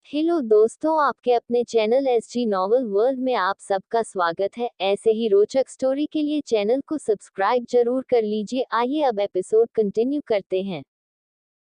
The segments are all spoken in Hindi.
हेलो दोस्तों, आपके अपने चैनल एसजी नॉवल वर्ल्ड में आप सबका स्वागत है। ऐसे ही रोचक स्टोरी के लिए चैनल को सब्सक्राइब जरूर कर लीजिए। आइए अब एपिसोड कंटिन्यू करते हैं।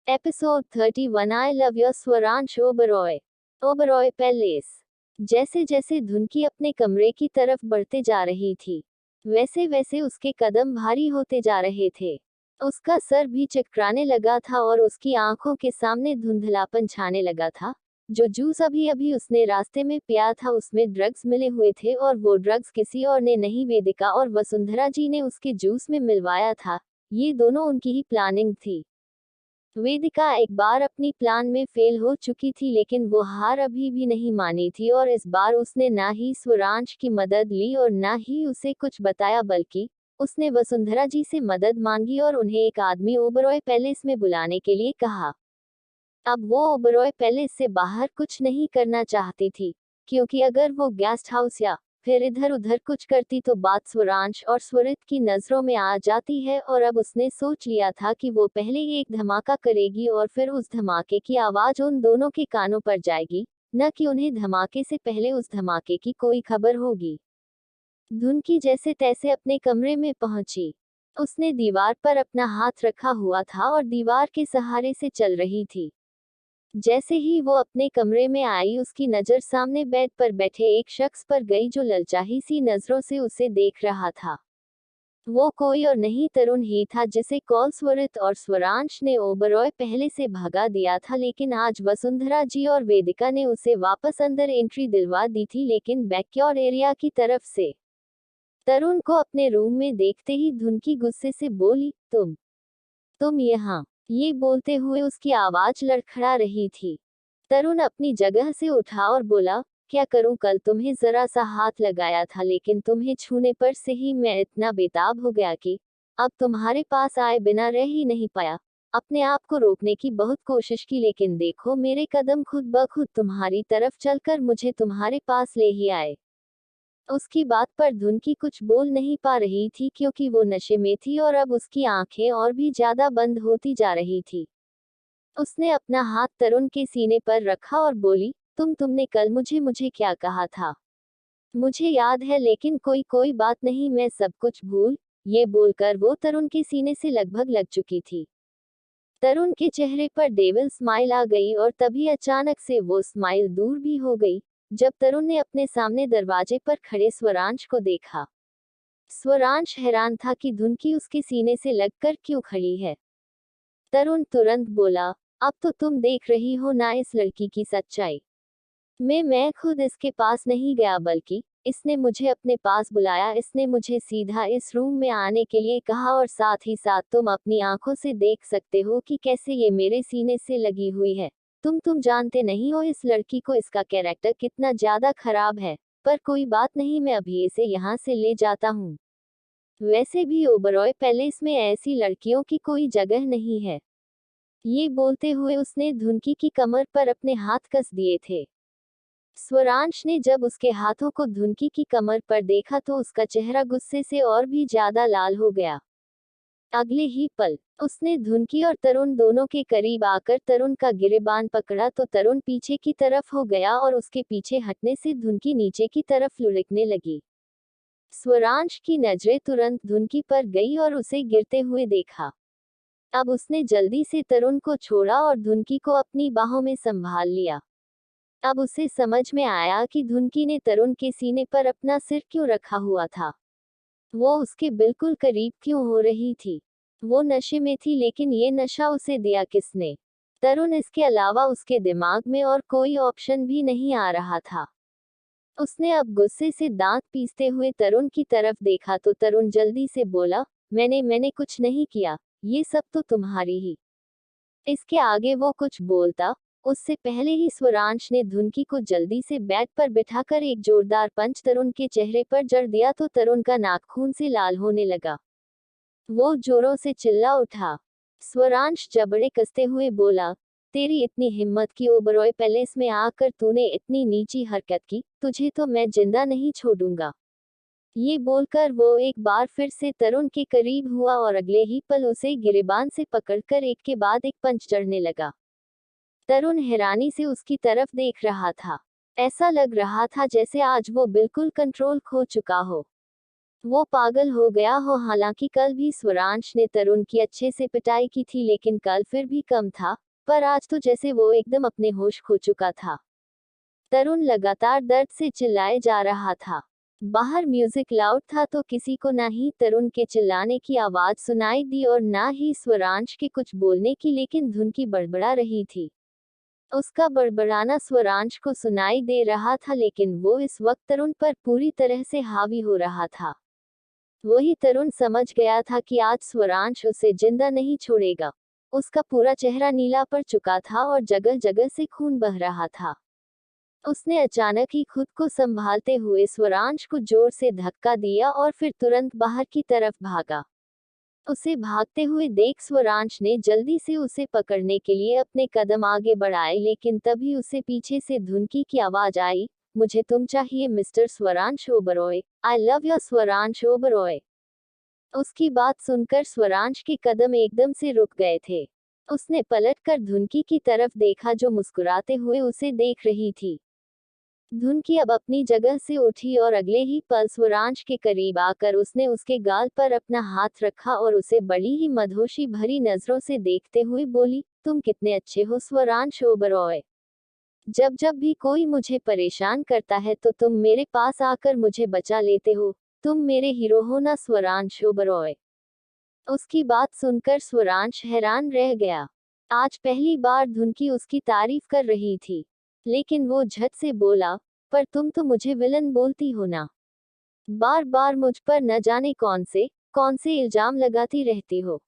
Episode 31 I love your Swaransh Oberoi. Oberoi palace. जैसे जैसे धुनकी अपने कमरे की तरफ बढ़ते जा रही थी, वैसे वैसे उसके कदम भारी होते जा रहे थे। उसका सर भी चकराने लगा था और उसकी आंखों के सामने धुंधलापन छाने लगा था। जो जूस अभी अभी उसने रास्ते में पिया था उसमें ड्रग्स मिले हुए थे, और वो ड्रग्स किसी और ने नहीं, वेदिका और वसुंधरा जी ने उसके जूस में मिलवाया था। ये दोनों उनकी ही प्लानिंग थी। वेदिका एक बार अपनी प्लान में फेल हो चुकी थी, लेकिन वो हार अभी भी नहीं मानी थी, और इस बार उसने ना ही स्वरांश की मदद ली और ना ही उसे कुछ बताया, बल्कि उसने वसुंधरा जी से मदद मांगी और उन्हें एक आदमी ओबरॉय पैलेस में बुलाने के लिए कहा। अब वो ओबरॉय पैलेस से बाहर कुछ नहीं करना चाहती थी, क्योंकि अगर वो गेस्ट हाउस या फिर इधर उधर कुछ करती तो बात स्वरांश और स्वरित की नजरों में आ जाती है, और अब उसने सोच लिया था कि वो पहले ही एक धमाका करेगी और फिर उस धमाके की आवाज उन दोनों के कानों पर जाएगी, न कि उन्हें धमाके से पहले उस धमाके की कोई खबर होगी। धुनकी जैसे तैसे अपने कमरे में पहुंची। उसने दीवार पर अपना हाथ रखा हुआ था और दीवार के सहारे से चल रही थी। जैसे ही वो अपने कमरे में आई, उसकी नजर सामने बेड पर बैठे एक शख्स पर गई, जो ललचाही सी नजरों से उसे देख रहा था। वो कोई और नहीं, तरुण ही था, जिसे कॉल स्वरित और स्वरांश ने ओबरॉय पहले से भगा दिया था, लेकिन आज वसुंधरा जी और वेदिका ने उसे वापस अंदर एंट्री दिलवा दी थी, लेकिन बैकयार्ड एरिया की तरफ से। तरुण को अपने रूम में देखते ही धुनकी गुस्से से बोली, तुम यहाँ। ये बोलते हुए उसकी आवाज लड़खड़ा रही थी। तरुण अपनी जगह से उठा और बोला, क्या करूं, कल तुम्हें जरा सा हाथ लगाया था, लेकिन तुम्हें छूने पर से ही मैं इतना बेताब हो गया कि अब तुम्हारे पास आए बिना रह ही नहीं पाया। अपने आप को रोकने की बहुत कोशिश की, लेकिन देखो मेरे कदम खुद ब खुद तुम्हारी तरफ चलकर मुझे तुम्हारे पास ले ही आए। उसकी बात पर धुनकी कुछ बोल नहीं पा रही थी, क्योंकि वो नशे में थी और अब उसकी आंखें और भी ज्यादा बंद होती जा रही थी। उसने अपना हाथ तरुण के सीने पर रखा और बोली, तुमने कल मुझे मुझे क्या कहा था? मुझे याद है, लेकिन कोई कोई बात नहीं, मैं सब कुछ भूल। ये बोलकर वो तरुण के सीने से लगभग लग चुकी थी। तरुण के चेहरे पर डेविल स्माइल आ गई, और तभी अचानक से वो स्माइल दूर भी हो गई, जब तरुण ने अपने सामने दरवाजे पर खड़े स्वरांश को देखा। स्वरांश हैरान था कि धुनकी उसके सीने से लगकर क्यों खड़ी है। तरुण तुरंत बोला, अब तो तुम देख रही हो ना इस लड़की की सच्चाई। मैं खुद इसके पास नहीं गया, बल्कि इसने मुझे अपने पास बुलाया। इसने मुझे सीधा इस रूम में आने के लिए कहा, और साथ ही साथ तुम अपनी आंखों से देख सकते हो कि कैसे ये मेरे सीने से लगी हुई है। तुम जानते नहीं हो इस लड़की को, इसका कैरेक्टर कितना ज्यादा खराब है। पर कोई बात नहीं, मैं अभी इसे यहाँ से ले जाता हूँ। वैसे भी ओबरॉय पैलेस में ऐसी लड़कियों की कोई जगह नहीं है। ये बोलते हुए उसने धुनकी की कमर पर अपने हाथ कस दिए थे। स्वरांश ने जब उसके हाथों को धुनकी की कमर पर देखा तो उसका चेहरा गुस्से से और भी ज्यादा लाल हो गया। अगले ही पल उसने धुनकी और तरुण दोनों के करीब आकर तरुण का गिरेबान पकड़ा, तो तरुण पीछे की तरफ हो गया और उसके पीछे हटने से धुनकी नीचे की तरफ लुढ़कने लगी। स्वरांश की नजरें तुरंत धुनकी पर गई और उसे गिरते हुए देखा। अब उसने जल्दी से तरुण को छोड़ा और धुनकी को अपनी बाहों में संभाल लिया। अब उसे समझ में आया कि धुनकी ने तरुण के सीने पर अपना सिर क्यों रखा हुआ था। वो उसके बिल्कुल करीब क्यों हो रही थी। वो नशे में थी, लेकिन ये नशा उसे दिया किसने? तरुण, इसके अलावा उसके दिमाग में और कोई ऑप्शन भी नहीं आ रहा था। उसने अब गुस्से से दांत पीसते हुए तरुण की तरफ देखा, तो तरुण जल्दी से बोला, मैंने कुछ नहीं किया, ये सब तो तुम्हारी ही। इसके आगे वो कुछ बोलता, उससे पहले ही स्वरांश ने धुनकी को जल्दी से बेड पर बिठाकर एक जोरदार पंच तरुण के चेहरे पर जड़ दिया, तो तरुण का नाक खून से लाल होने लगा। वो जोरों से चिल्ला उठा। स्वरांश जबड़े कसते हुए बोला, तेरी इतनी हिम्मत की ओबरॉय पैलेस में आकर तूने इतनी नीची हरकत की, तुझे तो मैं जिंदा नहीं छोड़ूंगा। ये बोलकर वो एक बार फिर से तरुण के करीब हुआ और अगले ही पल उसे गिरेबान से पकड़कर एक के बाद एक पंच चढ़ने लगा। तरुण हैरानी से उसकी तरफ देख रहा था। ऐसा लग रहा था जैसे आज वो बिल्कुल कंट्रोल खो चुका हो। वो पागल हो गया हो। हालांकि कल भी स्वरांश ने तरुण की अच्छे से पिटाई की थी, लेकिन कल फिर भी कम था। पर आज तो जैसे वो एकदम अपने होश खो चुका था। तरुण लगातार दर्द से चिल्लाए जा रहा था। बाहर म्यूजिक लाउड था तो किसी को ना ही तरुण के चिल्लाने की आवाज सुनाई दी और ना ही स्वरांश के कुछ बोलने की, लेकिन धुन की बड़बड़ा रही थी। उसका बड़बड़ाना स्वरांश को सुनाई दे रहा था, लेकिन वो इस वक्त तरुण पर पूरी तरह से हावी हो रहा था। वही तरुण समझ गया था कि आज स्वरांश उसे जिंदा नहीं छोड़ेगा। उसका पूरा चेहरा नीला पड़ चुका था और जगह जगह से खून बह रहा था। उसने अचानक ही खुद को संभालते हुए स्वरांश को जोर से धक्का दिया और फिर तुरंत बाहर की तरफ भागा। उसे भागते हुए देख स्वरांश ने जल्दी से उसे पकड़ने के लिए अपने कदम आगे बढ़ाए, लेकिन तभी उसे पीछे से धुनकी की आवाज आई, मुझे तुम चाहिए mister Swaransh Oberoi, I love you Swaransh Oberoi. उसकी बात सुनकर स्वरांश के कदम एकदम से रुक गए थे। उसने पलटकर धुनकी की तरफ देखा जो मुस्कुराते हुए उसे देख रही थी। धुनकी अब अपनी जगह से उठी और अगले ही पल स्वरांश के करीब आकर उसने उसके गाल पर अपना हाथ रखा और उसे बड़ी ही मदहोशी भरी नजरों से देखते हुए बोली, तुम कितने अच्छे हो स्वरांश ओबरॉय। जब जब भी कोई मुझे परेशान करता है तो तुम मेरे पास आकर मुझे बचा लेते हो। तुम मेरे हीरो हो ना स्वरांश ओबरॉय। उसकी बात सुनकर स्वरांश हैरान रह गया। आज पहली बार धुनकी उसकी तारीफ कर रही थी। लेकिन वो झट से बोला, पर तुम तो मुझे विलन बोलती हो ना। बार बार मुझ पर न जाने कौन से इल्जाम लगाती रहती हो।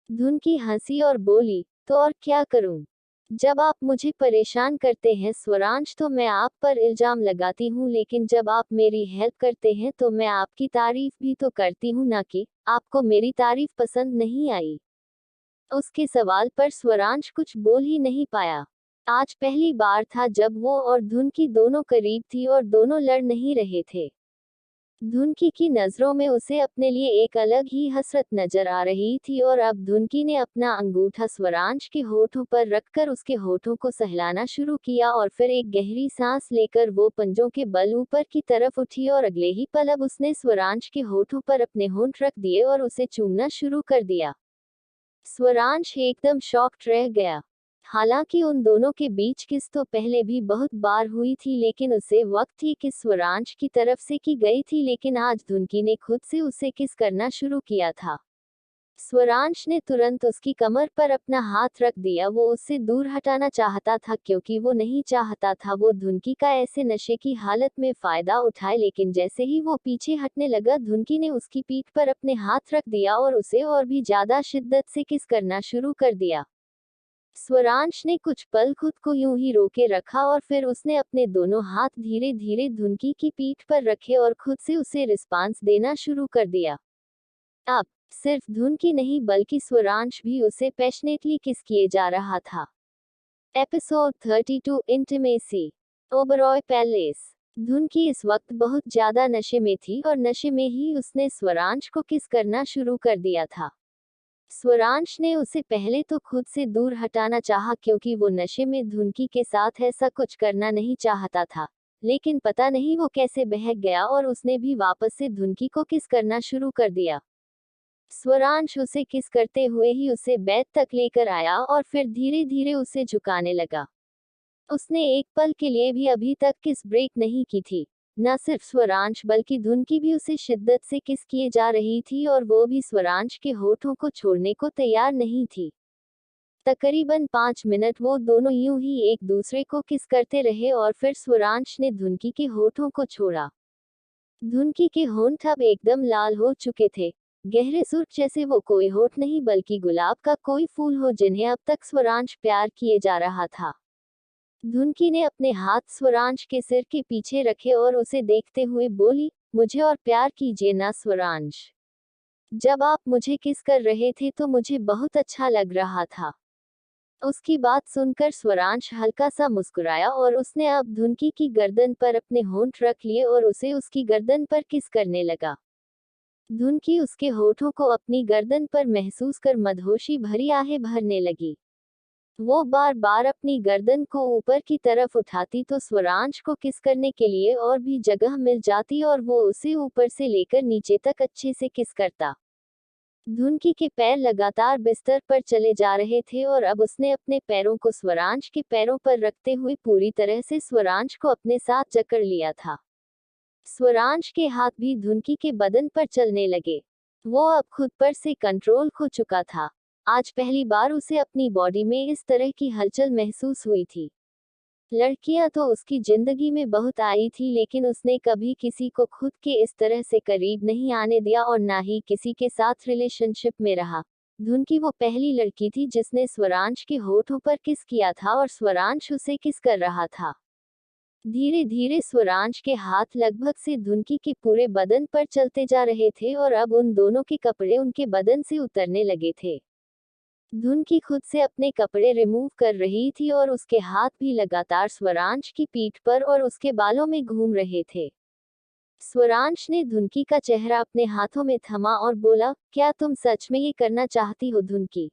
धुनकी हंसी और बोली, तो और क्या करूं? जब आप मुझे परेशान करते हैं स्वरांश तो मैं आप पर इल्जाम लगाती हूँ, लेकिन जब आप मेरी हेल्प करते हैं तो मैं आपकी तारीफ भी तो करती हूँ ना कि आपको मेरी तारीफ पसंद नहीं आई। उसके सवाल पर स्वरांश कुछ बोल ही नहीं पाया। आज पहली बार था जब वो और धुनकी दोनों करीब थी और दोनों लड़ नहीं रहे थे। धुनकी की नजरों में उसे अपने लिए एक अलग ही हसरत नजर आ रही थी और अब धुनकी ने अपना अंगूठा स्वरांश के होठों पर रखकर उसके होठों को सहलाना शुरू किया और फिर एक गहरी सांस लेकर वो पंजों के बल ऊपर की तरफ उठी और अगले ही पल अब उसने स्वरांश के होठों पर अपने होंठ रख दिए और उसे चूमना शुरू कर दिया। स्वरांश एकदम शॉक्ड रह गया। हालांकि उन दोनों के बीच किस तो पहले भी बहुत बार हुई थी, लेकिन उसे वक्त थी कि स्वरांश की तरफ से की गई थी, लेकिन आज धुनकी ने खुद से उसे किस करना शुरू किया था। स्वरांश ने तुरंत उसकी कमर पर अपना हाथ रख दिया। वो उससे दूर हटाना चाहता था क्योंकि वो नहीं चाहता था वो धुनकी का ऐसे नशे की हालत में फायदा उठाए, लेकिन जैसे ही वो पीछे हटने लगा धुनकी ने उसकी पीठ पर अपने हाथ रख दिया और उसे और भी ज्यादा शिद्दत से किस करना शुरू कर दिया। स्वरांश ने कुछ पल खुद को यूं ही रोके रखा और फिर उसने अपने दोनों हाथ धीरे धीरे धुनकी की पीठ पर रखे और खुद से उसे रिस्पांस देना शुरू कर दिया। अब सिर्फ धुनकी नहीं बल्कि स्वरांश भी उसे पैशनेटली किस किए जा रहा था। Episode 32 intimacy Oberoi palace. Dhunki इस वक्त बहुत ज्यादा नशे में थी और नशे में ही उसने स्वरांश को किस करना शुरू कर दिया था। स्वरांश ने उसे पहले तो खुद से दूर हटाना चाहा क्योंकि वो नशे में धुनकी के साथ ऐसा कुछ करना नहीं चाहता था, लेकिन पता नहीं वो कैसे बहक गया और उसने भी वापस से धुनकी को किस करना शुरू कर दिया। स्वरांश उसे किस करते हुए ही उसे बेड तक लेकर आया और फिर धीरे धीरे उसे झुकाने लगा। उसने एक पल के लिए भी अभी तक किस ब्रेक नहीं की थी। न सिर्फ स्वरांश बल्कि धुनकी भी उसे शिद्दत से किस किए जा रही थी और वो भी स्वरांश के होठों को छोड़ने को तैयार नहीं थी। तकरीबन 5 मिनट वो दोनों यूं ही एक दूसरे को किस करते रहे और फिर स्वरांश ने धुनकी के होठों को छोड़ा। धुनकी के होंठ अब एकदम लाल हो चुके थे, गहरे सुर्ख जैसे वो कोई होठ नहीं बल्कि गुलाब का कोई फूल हो जिन्हें अब तक स्वरांश प्यार किए जा रहा था। धुनकी ने अपने हाथ स्वरांश के सिर के पीछे रखे और उसे देखते हुए बोली, मुझे और प्यार कीजिए ना स्वरांश। जब आप मुझे किस कर रहे थे तो मुझे बहुत अच्छा लग रहा था। उसकी बात सुनकर स्वरांश हल्का सा मुस्कुराया और उसने अब धुनकी की गर्दन पर अपने होंठ रख लिए और उसे उसकी गर्दन पर किस करने लगा। धुनकी उसके होठों को अपनी गर्दन पर महसूस कर मदहोशी भरी आहें भरने लगी। वो बार बार अपनी गर्दन को ऊपर की तरफ उठाती तो स्वरांश को किस करने के लिए और भी जगह मिल जाती और वो उसे ऊपर से लेकर नीचे तक अच्छे से किस करता। धुनकी के पैर लगातार बिस्तर पर चले जा रहे थे और अब उसने अपने पैरों को स्वरांश के पैरों पर रखते हुए पूरी तरह से स्वरांश को अपने साथ जकड़ लिया था। स्वरांश के हाथ भी धुनकी के बदन पर चलने लगे। वो अब खुद पर से कंट्रोल खो चुका था। आज पहली बार उसे अपनी बॉडी में इस तरह की हलचल महसूस हुई थी। लड़कियां तो उसकी जिंदगी में बहुत आई थी लेकिन उसने कभी किसी को खुद के इस तरह से करीब नहीं आने दिया और ना ही किसी के साथ रिलेशनशिप में रहा। धुनकी वो पहली लड़की थी जिसने स्वरांश के होठों पर किस किया था और स्वरांश उसे किस कर रहा था। धीरे धीरे स्वरांश के हाथ लगभग से धुनकी के पूरे बदन पर चलते जा रहे थे और अब उन दोनों के कपड़े उनके बदन से उतरने लगे थे। धुनकी खुद से अपने कपड़े रिमूव कर रही थी और उसके हाथ भी लगातार स्वरांश की पीठ पर और उसके बालों में घूम रहे थे। स्वरांश ने धुनकी का चेहरा अपने हाथों में थमा और बोला, क्या तुम सच में ये करना चाहती हो धुनकी?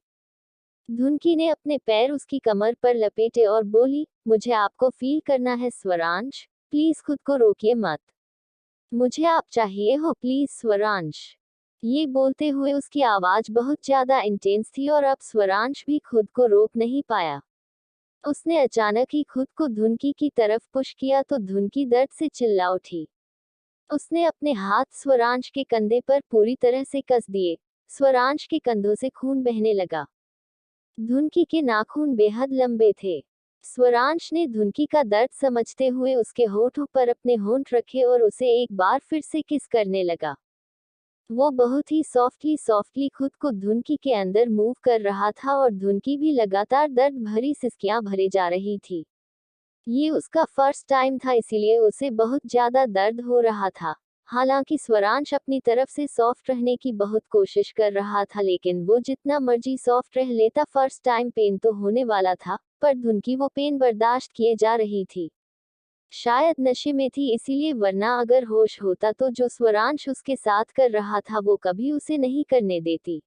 धुनकी ने अपने पैर उसकी कमर पर लपेटे और बोली, मुझे आपको फील करना है स्वरांश, प्लीज खुद को रोकिए मत। मुझे आप चाहिए हो प्लीज स्वरांश। ये बोलते हुए उसकी आवाज बहुत ज्यादा इंटेंस थी और अब स्वरांश भी खुद को रोक नहीं पाया। उसने अचानक ही खुद को धुनकी की तरफ पुश किया तो धुनकी दर्द से चिल्ला उठी। उसने अपने हाथ स्वरांश के कंधे पर पूरी तरह से कस दिए। स्वरांश के कंधों से खून बहने लगा। धुनकी के नाखून बेहद लंबे थे। स्वरांश ने धुनकी का दर्द समझते हुए उसके होठों पर अपने होंठ रखे और उसे एक बार फिर से किस करने लगा। वो बहुत ही सॉफ्टली खुद को धुनकी के अंदर मूव कर रहा था और धुनकी भी लगातार दर्द भरी सिसकियां भरे जा रही थी। ये उसका फर्स्ट टाइम था इसीलिए उसे बहुत ज्यादा दर्द हो रहा था। हालांकि स्वरांश अपनी तरफ से सॉफ्ट रहने की बहुत कोशिश कर रहा था लेकिन वो जितना मर्जी सॉफ्ट रह लेता फर्स्ट टाइम पेन तो होने वाला था, पर धुनकी वो पेन बर्दाश्त किए जा रही थी। शायद नशे में थी इसीलिए, वरना अगर होश होता तो जो स्वरांश उसके साथ कर रहा था वो कभी उसे नहीं करने देती।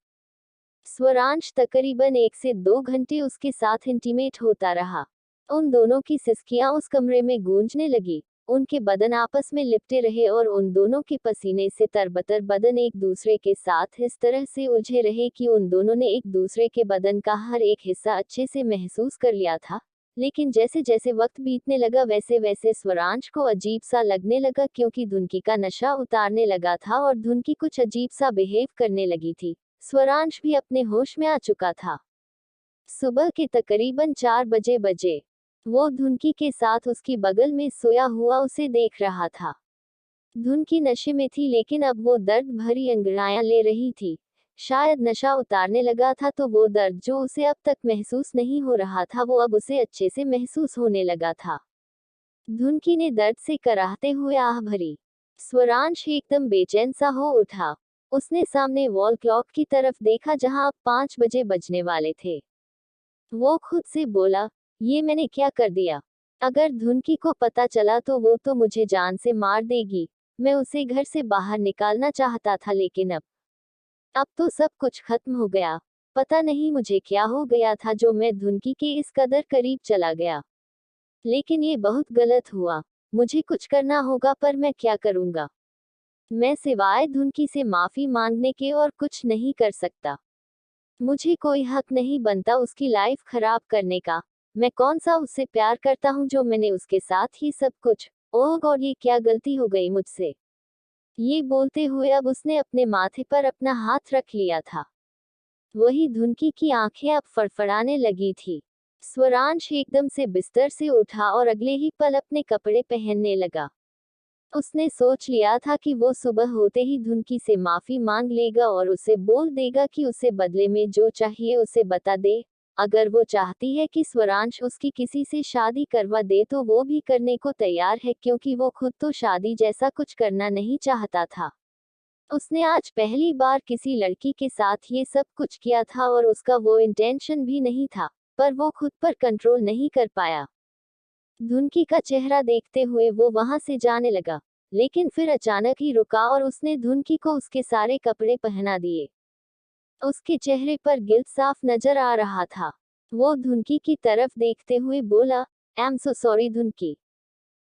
स्वरांश तकरीबन 1 से 2 घंटे उसके साथ इंटीमेट होता रहा। उन दोनों की सिसकियां उस कमरे में गूंजने लगी। उनके बदन आपस में लिपटे रहे और उन दोनों के पसीने से तरबतर बदन एक दूसरे के साथ इस तरह से उलझे रहे कि उन दोनों ने एक दूसरे के बदन का हर एक हिस्सा अच्छे से महसूस कर लिया था। लेकिन जैसे जैसे वक्त बीतने लगा वैसे वैसे स्वरांश को अजीब सा लगने लगा क्योंकि धुनकी का नशा उतारने लगा था और धुनकी कुछ अजीब सा बिहेव करने लगी थी। स्वरांश भी अपने होश में आ चुका था। सुबह के तकरीबन 4 बजे वो धुनकी के साथ उसकी बगल में सोया हुआ उसे देख रहा था। धुनकी नशे में थी लेकिन अब वो दर्द भरी अंगड़ाइयां ले रही थी। शायद नशा उतारने लगा था तो वो दर्द जो उसे अब तक महसूस नहीं हो रहा था वो अब उसे अच्छे से महसूस होने लगा था। धुनकी ने दर्द से कराहते हुए आह भरी। स्वरांश एकदम बेचैन सा हो उठा। उसने सामने वॉल क्लॉक की तरफ देखा जहां अब 5 बजे बजने वाले थे। वो खुद से बोला, ये मैंने क्या कर दिया? अगर धुनकी को पता चला तो वो तो मुझे जान से मार देगी। मैं उसे घर से बाहर निकालना चाहता था लेकिन अब तो सब कुछ खत्म हो गया। पता नहीं मुझे क्या हो गया था जो मैं धुनकी के इस कदर करीब चला गया। लेकिन ये बहुत गलत हुआ। मुझे कुछ करना होगा पर मैं क्या करूंगा? मैं सिवाय धुनकी से माफी मांगने के और कुछ नहीं कर सकता। मुझे कोई हक नहीं बनता उसकी लाइफ खराब करने का। मैं कौन सा उससे प्यार करता हूँ जो मैंने उसके साथ ही सब कुछ। ओह गॉड, ये क्या गलती हो गई मुझसे? ये बोलते हुए अब उसने अपने माथे पर अपना हाथ रख लिया था। वही धुनकी की आंखें अब फड़फड़ाने लगी थी। स्वरांश एकदम से बिस्तर से उठा और अगले ही पल अपने कपड़े पहनने लगा। उसने सोच लिया था कि वो सुबह होते ही धुनकी से माफी मांग लेगा और उसे बोल देगा कि उसे बदले में जो चाहिए उसे बता दे। अगर वो चाहती है कि स्वरांश उसकी किसी से शादी करवा दे तो वो भी करने को तैयार है क्योंकि वो खुद तो शादी जैसा कुछ करना नहीं चाहता था। उसने आज पहली बार किसी लड़की के साथ ये सब कुछ किया था और उसका वो इंटेंशन भी नहीं था, पर वो खुद पर कंट्रोल नहीं कर पाया। धुनकी का चेहरा देखते हुए वो वहां से जाने लगा, लेकिन फिर अचानक ही रुका और उसने धुनकी को उसके सारे कपड़े पहना दिए। उसके चेहरे पर गिल्ट साफ नजर आ रहा था। वो धुनकी की तरफ देखते हुए बोला, आई एम सो सॉरी धुनकी,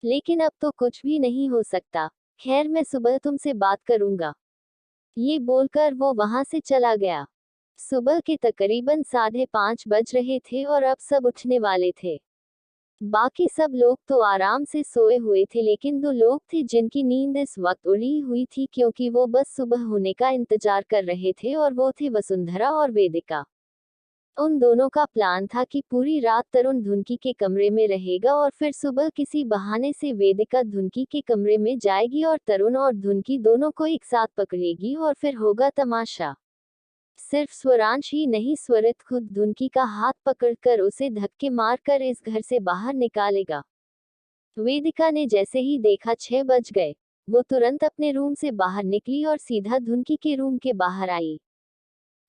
लेकिन अब तो कुछ भी नहीं हो सकता। खैर मैं सुबह तुमसे बात करूंगा। ये बोलकर वो वहां से चला गया। सुबह के तकरीबन 5:30 बज रहे थे और अब सब उठने वाले थे। बाकी सब लोग तो आराम से सोए हुए थे, लेकिन 2 लोग थे जिनकी नींद इस वक्त उड़ी हुई थी, क्योंकि वो बस सुबह होने का इंतजार कर रहे थे, और वो थे वसुंधरा और वेदिका। उन दोनों का प्लान था कि पूरी रात तरुण धुनकी के कमरे में रहेगा और फिर सुबह किसी बहाने से वेदिका धुनकी के कमरे में जाएगी और तरुण और धुनकी दोनों को एक साथ पकड़ेगी और फिर होगा तमाशा। सिर्फ स्वरांश ही नहीं, स्वरित खुद धुनकी का हाथ पकड़कर उसे धक्के मारकर इस घर से बाहर निकालेगा। वेदिका ने जैसे ही देखा 6 बज गए, वो तुरंत अपने रूम से बाहर निकली और सीधा धुनकी के रूम के बाहर आई।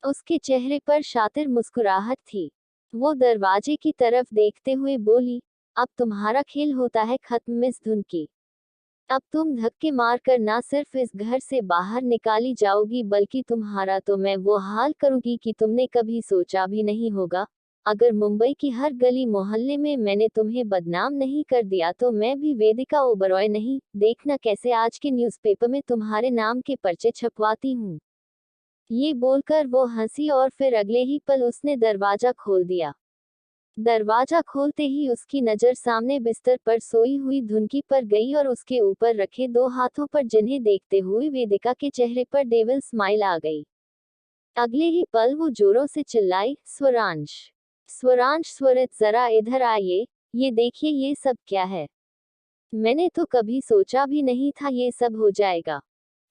उसके चेहरे पर शातिर मुस्कुराहट थी। वो दरवाजे की तरफ देखते हुए बोली, अब तुम्हारा खेल होता है खत्म मिस धुनकी। अब तुम धक्के मारकर ना सिर्फ इस घर से बाहर निकाली जाओगी, बल्कि तुम्हारा तो मैं वो हाल करूंगी कि तुमने कभी सोचा भी नहीं होगा। अगर मुंबई की हर गली मोहल्ले में मैंने तुम्हें बदनाम नहीं कर दिया तो मैं भी वेदिका ओबरॉय नहीं। देखना कैसे आज के न्यूज़पेपर में तुम्हारे नाम के पर्चे छपवाती हूँ। ये बोलकर वो हंसी और फिर अगले ही पल उसने दरवाजा खोल दिया। दरवाजा खोलते ही उसकी नजर सामने बिस्तर पर सोई हुई धुनकी पर गई और उसके ऊपर रखे 2 हाथों पर, जिन्हें देखते हुए वेदिका के चेहरे पर डेविल स्माइल आ गई। अगले ही पल वो जोरों से चिल्लाई, स्वरांश, स्वरांश, स्वरित जरा इधर आइए, ये देखिए ये सब क्या है। मैंने तो कभी सोचा भी नहीं था ये सब हो जाएगा।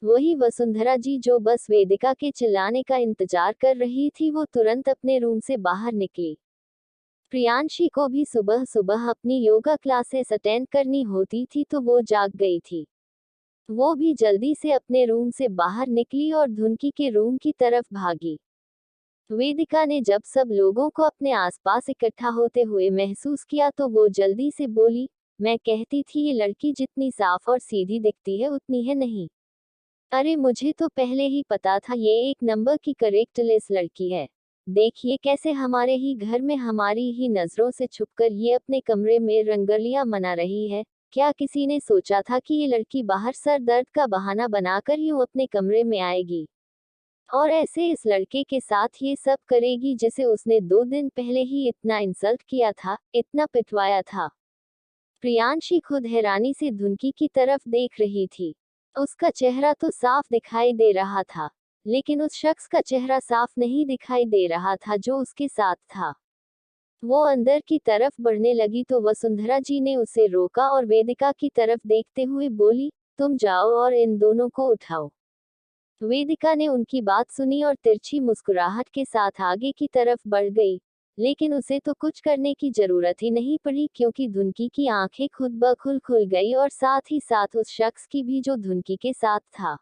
वही वसुंधरा जी जो बस वेदिका के चिल्लाने का इंतजार कर रही थी, वो तुरंत अपने रूम से बाहर निकली। प्रियांशी को भी सुबह सुबह अपनी योगा क्लासेस अटेंड करनी होती थी, तो वो जाग गई थी। वो भी जल्दी से अपने रूम से बाहर निकली और धुनकी के रूम की तरफ भागी। वेदिका ने जब सब लोगों को अपने आसपास इकट्ठा होते हुए महसूस किया तो वो जल्दी से बोली, मैं कहती थी ये लड़की जितनी साफ और सीधी दिखती है उतनी है नहीं। अरे मुझे तो पहले ही पता था ये एक नंबर की करेक्टलेस लड़की है। देखिए कैसे हमारे ही घर में हमारी ही नजरों से छुपकर ये अपने कमरे में रंगरलियां मना रही है। क्या किसी ने सोचा था कि ये लड़की बाहर सर दर्द का बहाना बनाकर यूं अपने कमरे में आएगी और ऐसे इस लड़के के साथ ये सब करेगी जिसे उसने 2 दिन पहले ही इतना इंसल्ट किया था, इतना पिटवाया था। प्रियांशी खुद हैरानी से धुनकी की तरफ देख रही थी। उसका चेहरा तो साफ दिखाई दे रहा था, लेकिन उस शख्स का चेहरा साफ नहीं दिखाई दे रहा था जो उसके साथ था। वो अंदर की तरफ बढ़ने लगी तो वसुंधरा जी ने उसे रोका और वेदिका की तरफ देखते हुए बोली, तुम जाओ और इन दोनों को उठाओ। वेदिका ने उनकी बात सुनी और तिरछी मुस्कुराहट के साथ आगे की तरफ बढ़ गई, लेकिन उसे तो कुछ करने की जरूरत ही नहीं पड़ी, क्योंकि धुनकी की आंखें खुद ब खुद खुल गई और साथ ही साथ उस शख्स की भी जो धुनकी के साथ था।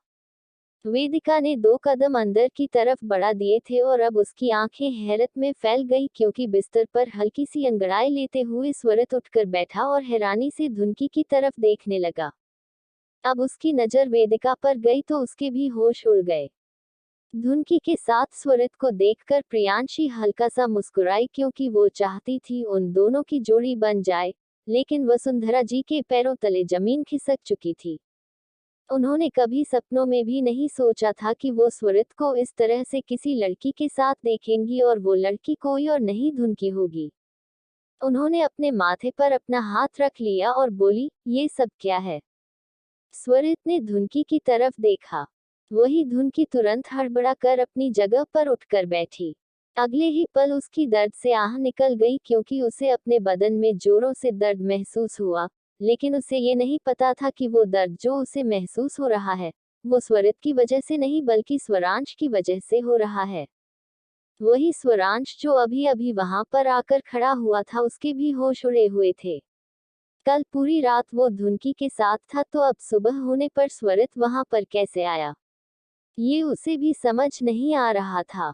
वेदिका ने 2 कदम अंदर की तरफ बढ़ा दिए थे और अब उसकी आंखें हैरत में फैल गई, क्योंकि बिस्तर पर हल्की सी अंगड़ाई लेते हुए स्वरित उठकर बैठा और हैरानी से धुनकी की तरफ देखने लगा। अब उसकी नजर वेदिका पर गई तो उसके भी होश उड़ गए। धुनकी के साथ स्वरित को देखकर प्रियांशी हल्का सा मुस्कुराई, क्योंकि वो चाहती थी उन दोनों की जोड़ी बन जाए, लेकिन वसुंधरा जी के पैरों तले जमीन खिसक चुकी थी। उन्होंने कभी सपनों में भी नहीं सोचा था कि वो स्वरित को इस तरह से किसी लड़की के साथ देखेंगी, और वो लड़की कोई और नहीं धुनकी होगी। उन्होंने अपने माथे पर अपना हाथ रख लिया और बोली, ये सब क्या है। स्वरित ने धुनकी की तरफ देखा। वही धुनकी तुरंत हड़बड़ा कर अपनी जगह पर उठकर बैठी। अगले ही पल उसकी दर्द से आह निकल गई, क्योंकि उसे अपने बदन में जोरों से दर्द महसूस हुआ, लेकिन उसे ये नहीं पता था कि वो दर्द जो उसे महसूस हो रहा है, वो स्वरित की वजह से नहीं बल्कि स्वरांश की वजह से हो रहा है। वही स्वरांश जो अभी अभी वहां पर आकर खड़ा हुआ था, उसके भी होश उड़े हुए थे। कल पूरी रात वो धुनकी के साथ था, तो अब सुबह होने पर स्वरित वहां पर कैसे आया, ये उसे भी समझ नहीं आ रहा था।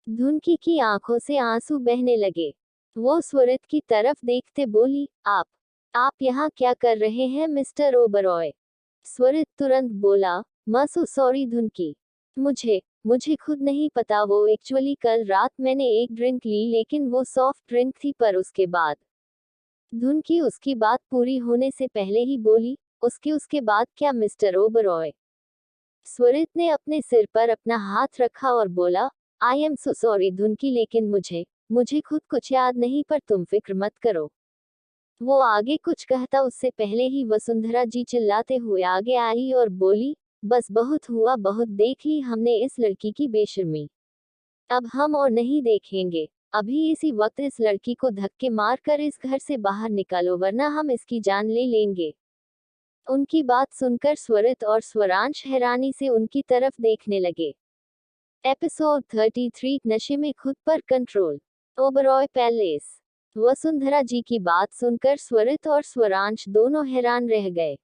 धुनकी की आंखों से आंसू बहने लगे। वो स्वरित की तरफ देखते बोली, आप यहाँ क्या कर रहे हैं मिस्टर ओबरॉय। स्वरित तुरंत बोला, सॉरी धुनकी, मुझे मुझे खुद नहीं पता, वो एक्चुअली कल रात मैंने एक ड्रिंक ली लेकिन वो सॉफ्ट ड्रिंक थी। पर उसके बाद धुनकी उसकी बात पूरी होने से पहले ही बोली, उसके बाद क्या मिस्टर ओबरॉय? स्वरित ने अपने सिर पर अपना हाथ रखा और बोला, आई एम सो सॉरी धुनकी, लेकिन मुझे मुझे खुद कुछ याद नहीं, पर तुम फिक्र मत करो। वो आगे कुछ कहता उससे पहले ही वसुंधरा जी चिल्लाते हुए आगे आई और बोली, बस बहुत हुआ, बहुत देख ली हमने इस लड़की की बेशर्मी। अब हम और नहीं देखेंगे। अभी इसी वक्त इस लड़की को धक्के मारकर इस घर से बाहर निकालो, वरना हम इसकी जान ले लेंगे। उनकी बात सुनकर स्वरित और स्वरांश हैरानी से उनकी तरफ देखने लगे। एपिसोड 33, नशे में खुद पर कंट्रोल। ओबरॉय पैलेस। वसुंधरा जी की बात सुनकर स्वरित और स्वरांश दोनों हैरान रह गए।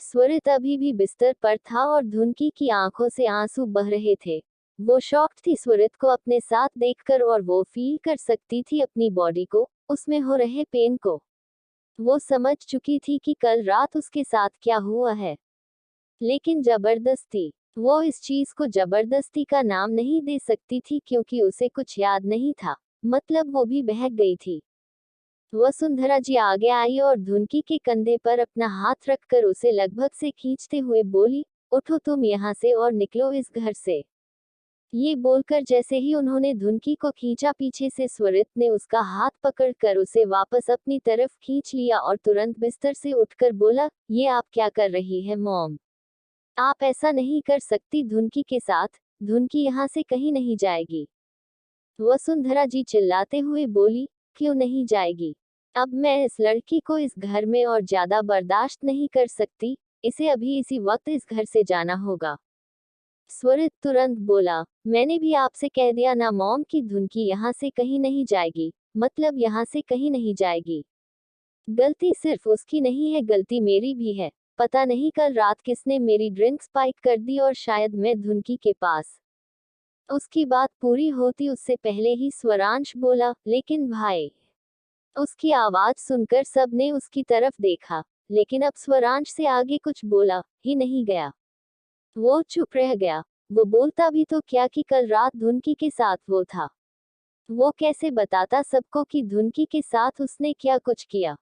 स्वरित अभी भी बिस्तर पर था और धुनकी की आंखों से आंसू बह रहे थे। वो शॉक्ड थी स्वरित को अपने साथ देखकर, और वो फील कर सकती थी अपनी बॉडी को, उसमें हो रहे पेन को। वो समझ चुकी थी कि कल रात उसके साथ क्या हुआ है, लेकिन जबरदस्ती, वो इस चीज को जबरदस्ती का नाम नहीं दे सकती थी क्योंकि उसे कुछ याद नहीं था, मतलब वो भी बहक गई थी। वसुंधरा जी आगे आई और धुनकी के कंधे पर अपना हाथ रखकर उसे लगभग से खींचते हुए बोली, उठो तुम यहाँ से और निकलो इस घर से। ये बोलकर जैसे ही उन्होंने धुनकी को खींचा, पीछे से स्वरित ने उसका हाथ पकड़कर उसे वापस अपनी तरफ खींच लिया और तुरंत बिस्तर से उठकर बोला, ये आप क्या कर रही है मॉम? आप ऐसा नहीं कर सकती धुनकी के साथ, धुनकी यहाँ से कहीं नहीं जाएगी। वसुंधरा जी चिल्लाते हुए बोली, क्यों नहीं जाएगी? अब मैं इस लड़की को इस घर में और ज्यादा बर्दाश्त नहीं कर सकती, इसे अभी इसी वक्त इस घर से जाना होगा। स्वरित तुरंत बोला, मैंने भी आपसे कह दिया ना मॉम कि धुनकी यहाँ से कहीं नहीं जाएगी, मतलब यहाँ से कहीं नहीं जाएगी। गलती सिर्फ उसकी नहीं है, गलती मेरी भी है। पता नहीं कल रात किसने मेरी ड्रिंक स्पाइक कर दी और शायद मैं धुनकी के पास। उसकी बात पूरी होती उससे पहले ही स्वरांश बोला, लेकिन भाई। उसकी आवाज सुनकर सबने उसकी तरफ देखा, लेकिन अब स्वरांश से आगे कुछ बोला ही नहीं गया। वो चुप रह गया। वो बोलता भी तो क्या कि कल रात धुनकी के साथ वो था। वो कैसे बताता सबको कि धुनकी के साथ उसने क्या कुछ किया।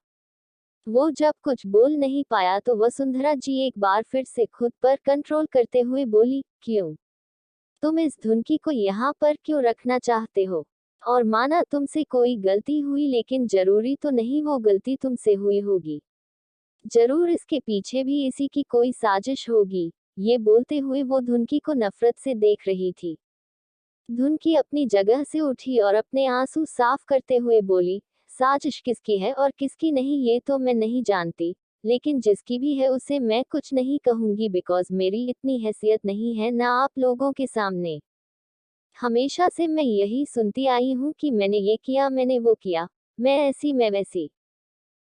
वो जब कुछ बोल नहीं पाया तो वसुंधरा जी एक बार फिर से खुद पर कंट्रोल करते हुए बोली, क्यों? तुम इस धुनकी को यहाँ पर क्यों रखना चाहते हो? और माना तुमसे कोई गलती हुई, लेकिन जरूरी तो नहीं वो गलती तुमसे हुई होगी। जरूर इसके पीछे भी इसी की कोई साजिश होगी। ये बोलते हुए वो धुनकी को नफरत से देख रही थी। धुनकी अपनी जगह से उठी और अपने आंसू साफ करते हुए बोली, साजिश किसकी है और किसकी नहीं ये तो मैं नहीं जानती, लेकिन जिसकी भी है उसे मैं कुछ नहीं कहूंगी, बिकॉज मेरी इतनी हैसियत नहीं है ना आप लोगों के सामने। हमेशा से मैं यही सुनती आई हूँ कि मैंने ये किया, मैंने वो किया, मैं ऐसी मैं वैसी।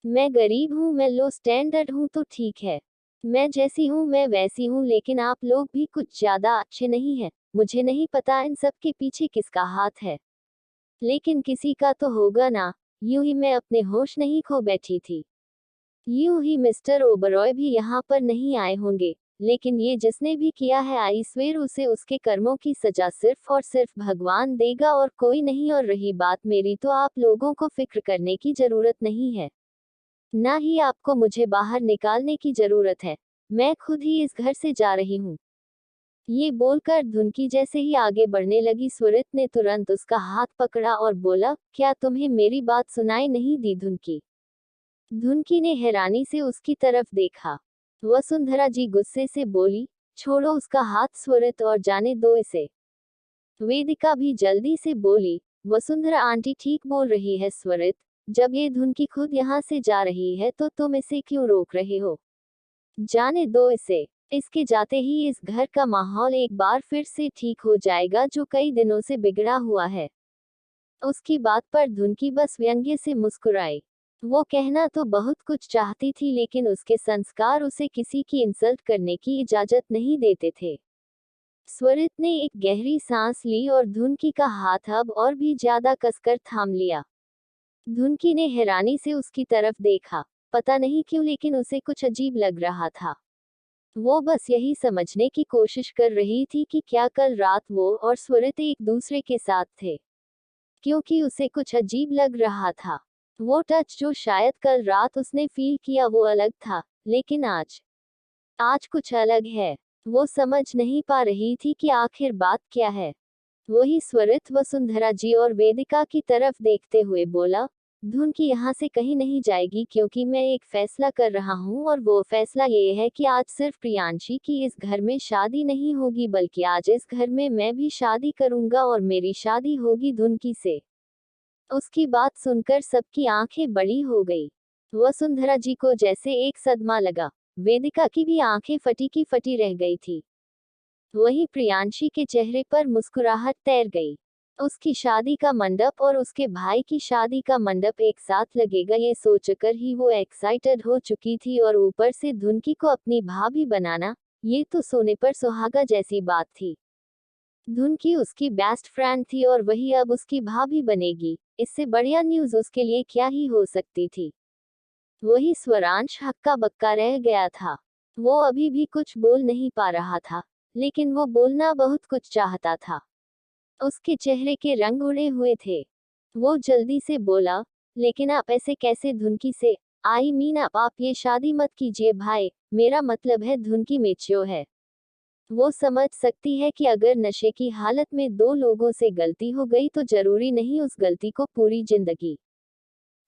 मैं गरीब हूँ, मैं लो स्टैंडर्ड हूँ तो ठीक है, मैं जैसी हूँ मैं वैसी हूँ, लेकिन आप लोग भी कुछ ज्यादा अच्छे नहीं हैं। मुझे नहीं पता इन सब के पीछे किसका हाथ है, लेकिन किसी का तो होगा ना। यूं ही मैं अपने होश नहीं खो बैठी थी। यूं ही मिस्टर ओबरॉय भी यहाँ पर नहीं आए होंगे, लेकिन ये जिसने भी किया है आई स्वेर उसे उसके कर्मों की सजा सिर्फ और सिर्फ भगवान देगा और कोई नहीं। और रही बात मेरी, तो आप लोगों को फिक्र करने की जरूरत नहीं है, ना ही आपको मुझे बाहर निकालने की जरूरत है। मैं खुद ही इस घर से जा रही हूँ। ये बोलकर धुनकी जैसे ही आगे बढ़ने लगी, स्वरित ने तुरंत उसका हाथ पकड़ा और बोला, क्या तुम्हें मेरी बात सुनाई नहीं दी धुनकी? धुनकी ने हैरानी से उसकी तरफ देखा। वसुंधरा जी गुस्से से बोली, छोड़ो उसका हाथ स्वरित और जाने दो इसे। वेदिका भी जल्दी से बोली, वसुंधरा आंटी ठीक बोल रही है स्वरित, जब ये धुनकी खुद यहाँ से जा रही है तो तुम इसे क्यों रोक रहे हो? जाने दो इसे। इसके जाते ही इस घर का माहौल एक बार फिर से ठीक हो जाएगा जो कई दिनों से बिगड़ा हुआ है। उसकी बात पर धुनकी बस व्यंग्य से मुस्कुराई। वो कहना तो बहुत कुछ चाहती थी, लेकिन उसके संस्कार उसे किसी की इंसल्ट करने की इजाजत नहीं देते थे। स्वरित ने एक गहरी सांस ली और धुनकी का हाथ अब और भी ज्यादा कसकर थाम लिया। धुनकी ने हैरानी से उसकी तरफ देखा। पता नहीं क्यों, लेकिन उसे कुछ अजीब लग रहा था। वो बस यही समझने की कोशिश कर रही थी कि क्या कल रात वो और स्वरित एक दूसरे के साथ थे, क्योंकि उसे कुछ अजीब लग रहा था। वो टच जो शायद कल रात उसने फील किया वो अलग था, लेकिन आज आज कुछ अलग है। वो समझ नहीं पा रही थी कि आखिर बात क्या है। वही स्वरित वसुंधरा जी और वेदिका की तरफ देखते हुए बोला, धुन की यहाँ से कहीं नहीं जाएगी क्योंकि मैं एक फैसला कर रहा हूँ और वो फैसला ये है कि आज सिर्फ प्रियांशी की इस घर में शादी नहीं होगी बल्कि आज इस घर में मैं भी शादी करूंगा और मेरी शादी होगी धुनकी से। उसकी बात सुनकर सबकी आंखें बड़ी हो गई। वसुंधरा जी को जैसे एक सदमा लगा। वेदिका की भी आंखें फटी की फटी रह गई थी। वहीं प्रियांशी के चेहरे पर मुस्कुराहट तैर गई। उसकी शादी का मंडप और उसके भाई की शादी का मंडप एक साथ लगेगा ये सोचकर ही वो एक्साइटेड हो चुकी थी और ऊपर से धुनकी को अपनी भाभी बनाना, ये तो सोने पर सुहागा जैसी बात थी। धुनकी उसकी बेस्ट फ्रेंड थी और वही अब उसकी भाभी बनेगी। इससे बढ़िया न्यूज़ उसके लिए क्या ही हो सकती थी। वही स्वरांश हक्का बक्का रह गया था। वो अभी भी कुछ बोल नहीं पा रहा था, लेकिन वो बोलना बहुत कुछ चाहता था। उसके चेहरे के रंग उड़े हुए थे। वो जल्दी से बोला, लेकिन आप ऐसे कैसे धुनकी से, आई मीन आप ये शादी मत कीजिए भाई, मेरा मतलब है धुनकी मैच्योर है। वो समझ सकती है कि अगर नशे की हालत में दो लोगों से गलती हो गई तो जरूरी नहीं उस गलती को पूरी जिंदगी।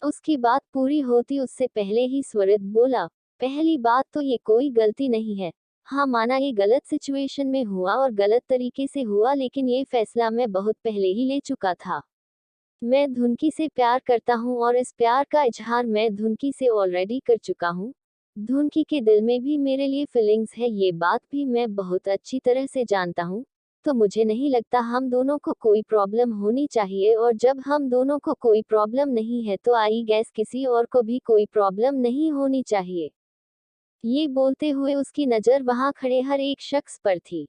उसकी बात पूरी होती उससे पहले ही स्वरित बोला, पहली बात तो ये कोई गलती नहीं है। हाँ माना ये गलत सिचुएशन में हुआ और गलत तरीके से हुआ लेकिन ये फैसला मैं बहुत पहले ही ले चुका था। मैं धुनकी से प्यार करता हूँ और इस प्यार का इजहार मैं धुनकी से ऑलरेडी कर चुका हूँ। धुनकी के दिल में भी मेरे लिए फीलिंग्स है ये बात भी मैं बहुत अच्छी तरह से जानता हूँ। तो मुझे नहीं लगता हम दोनों को कोई प्रॉब्लम होनी चाहिए और जब हम दोनों को कोई प्रॉब्लम नहीं है तो आई गैस किसी और को भी कोई प्रॉब्लम नहीं होनी चाहिए। ये बोलते हुए उसकी नजर वहां खड़े हर एक शख्स पर थी।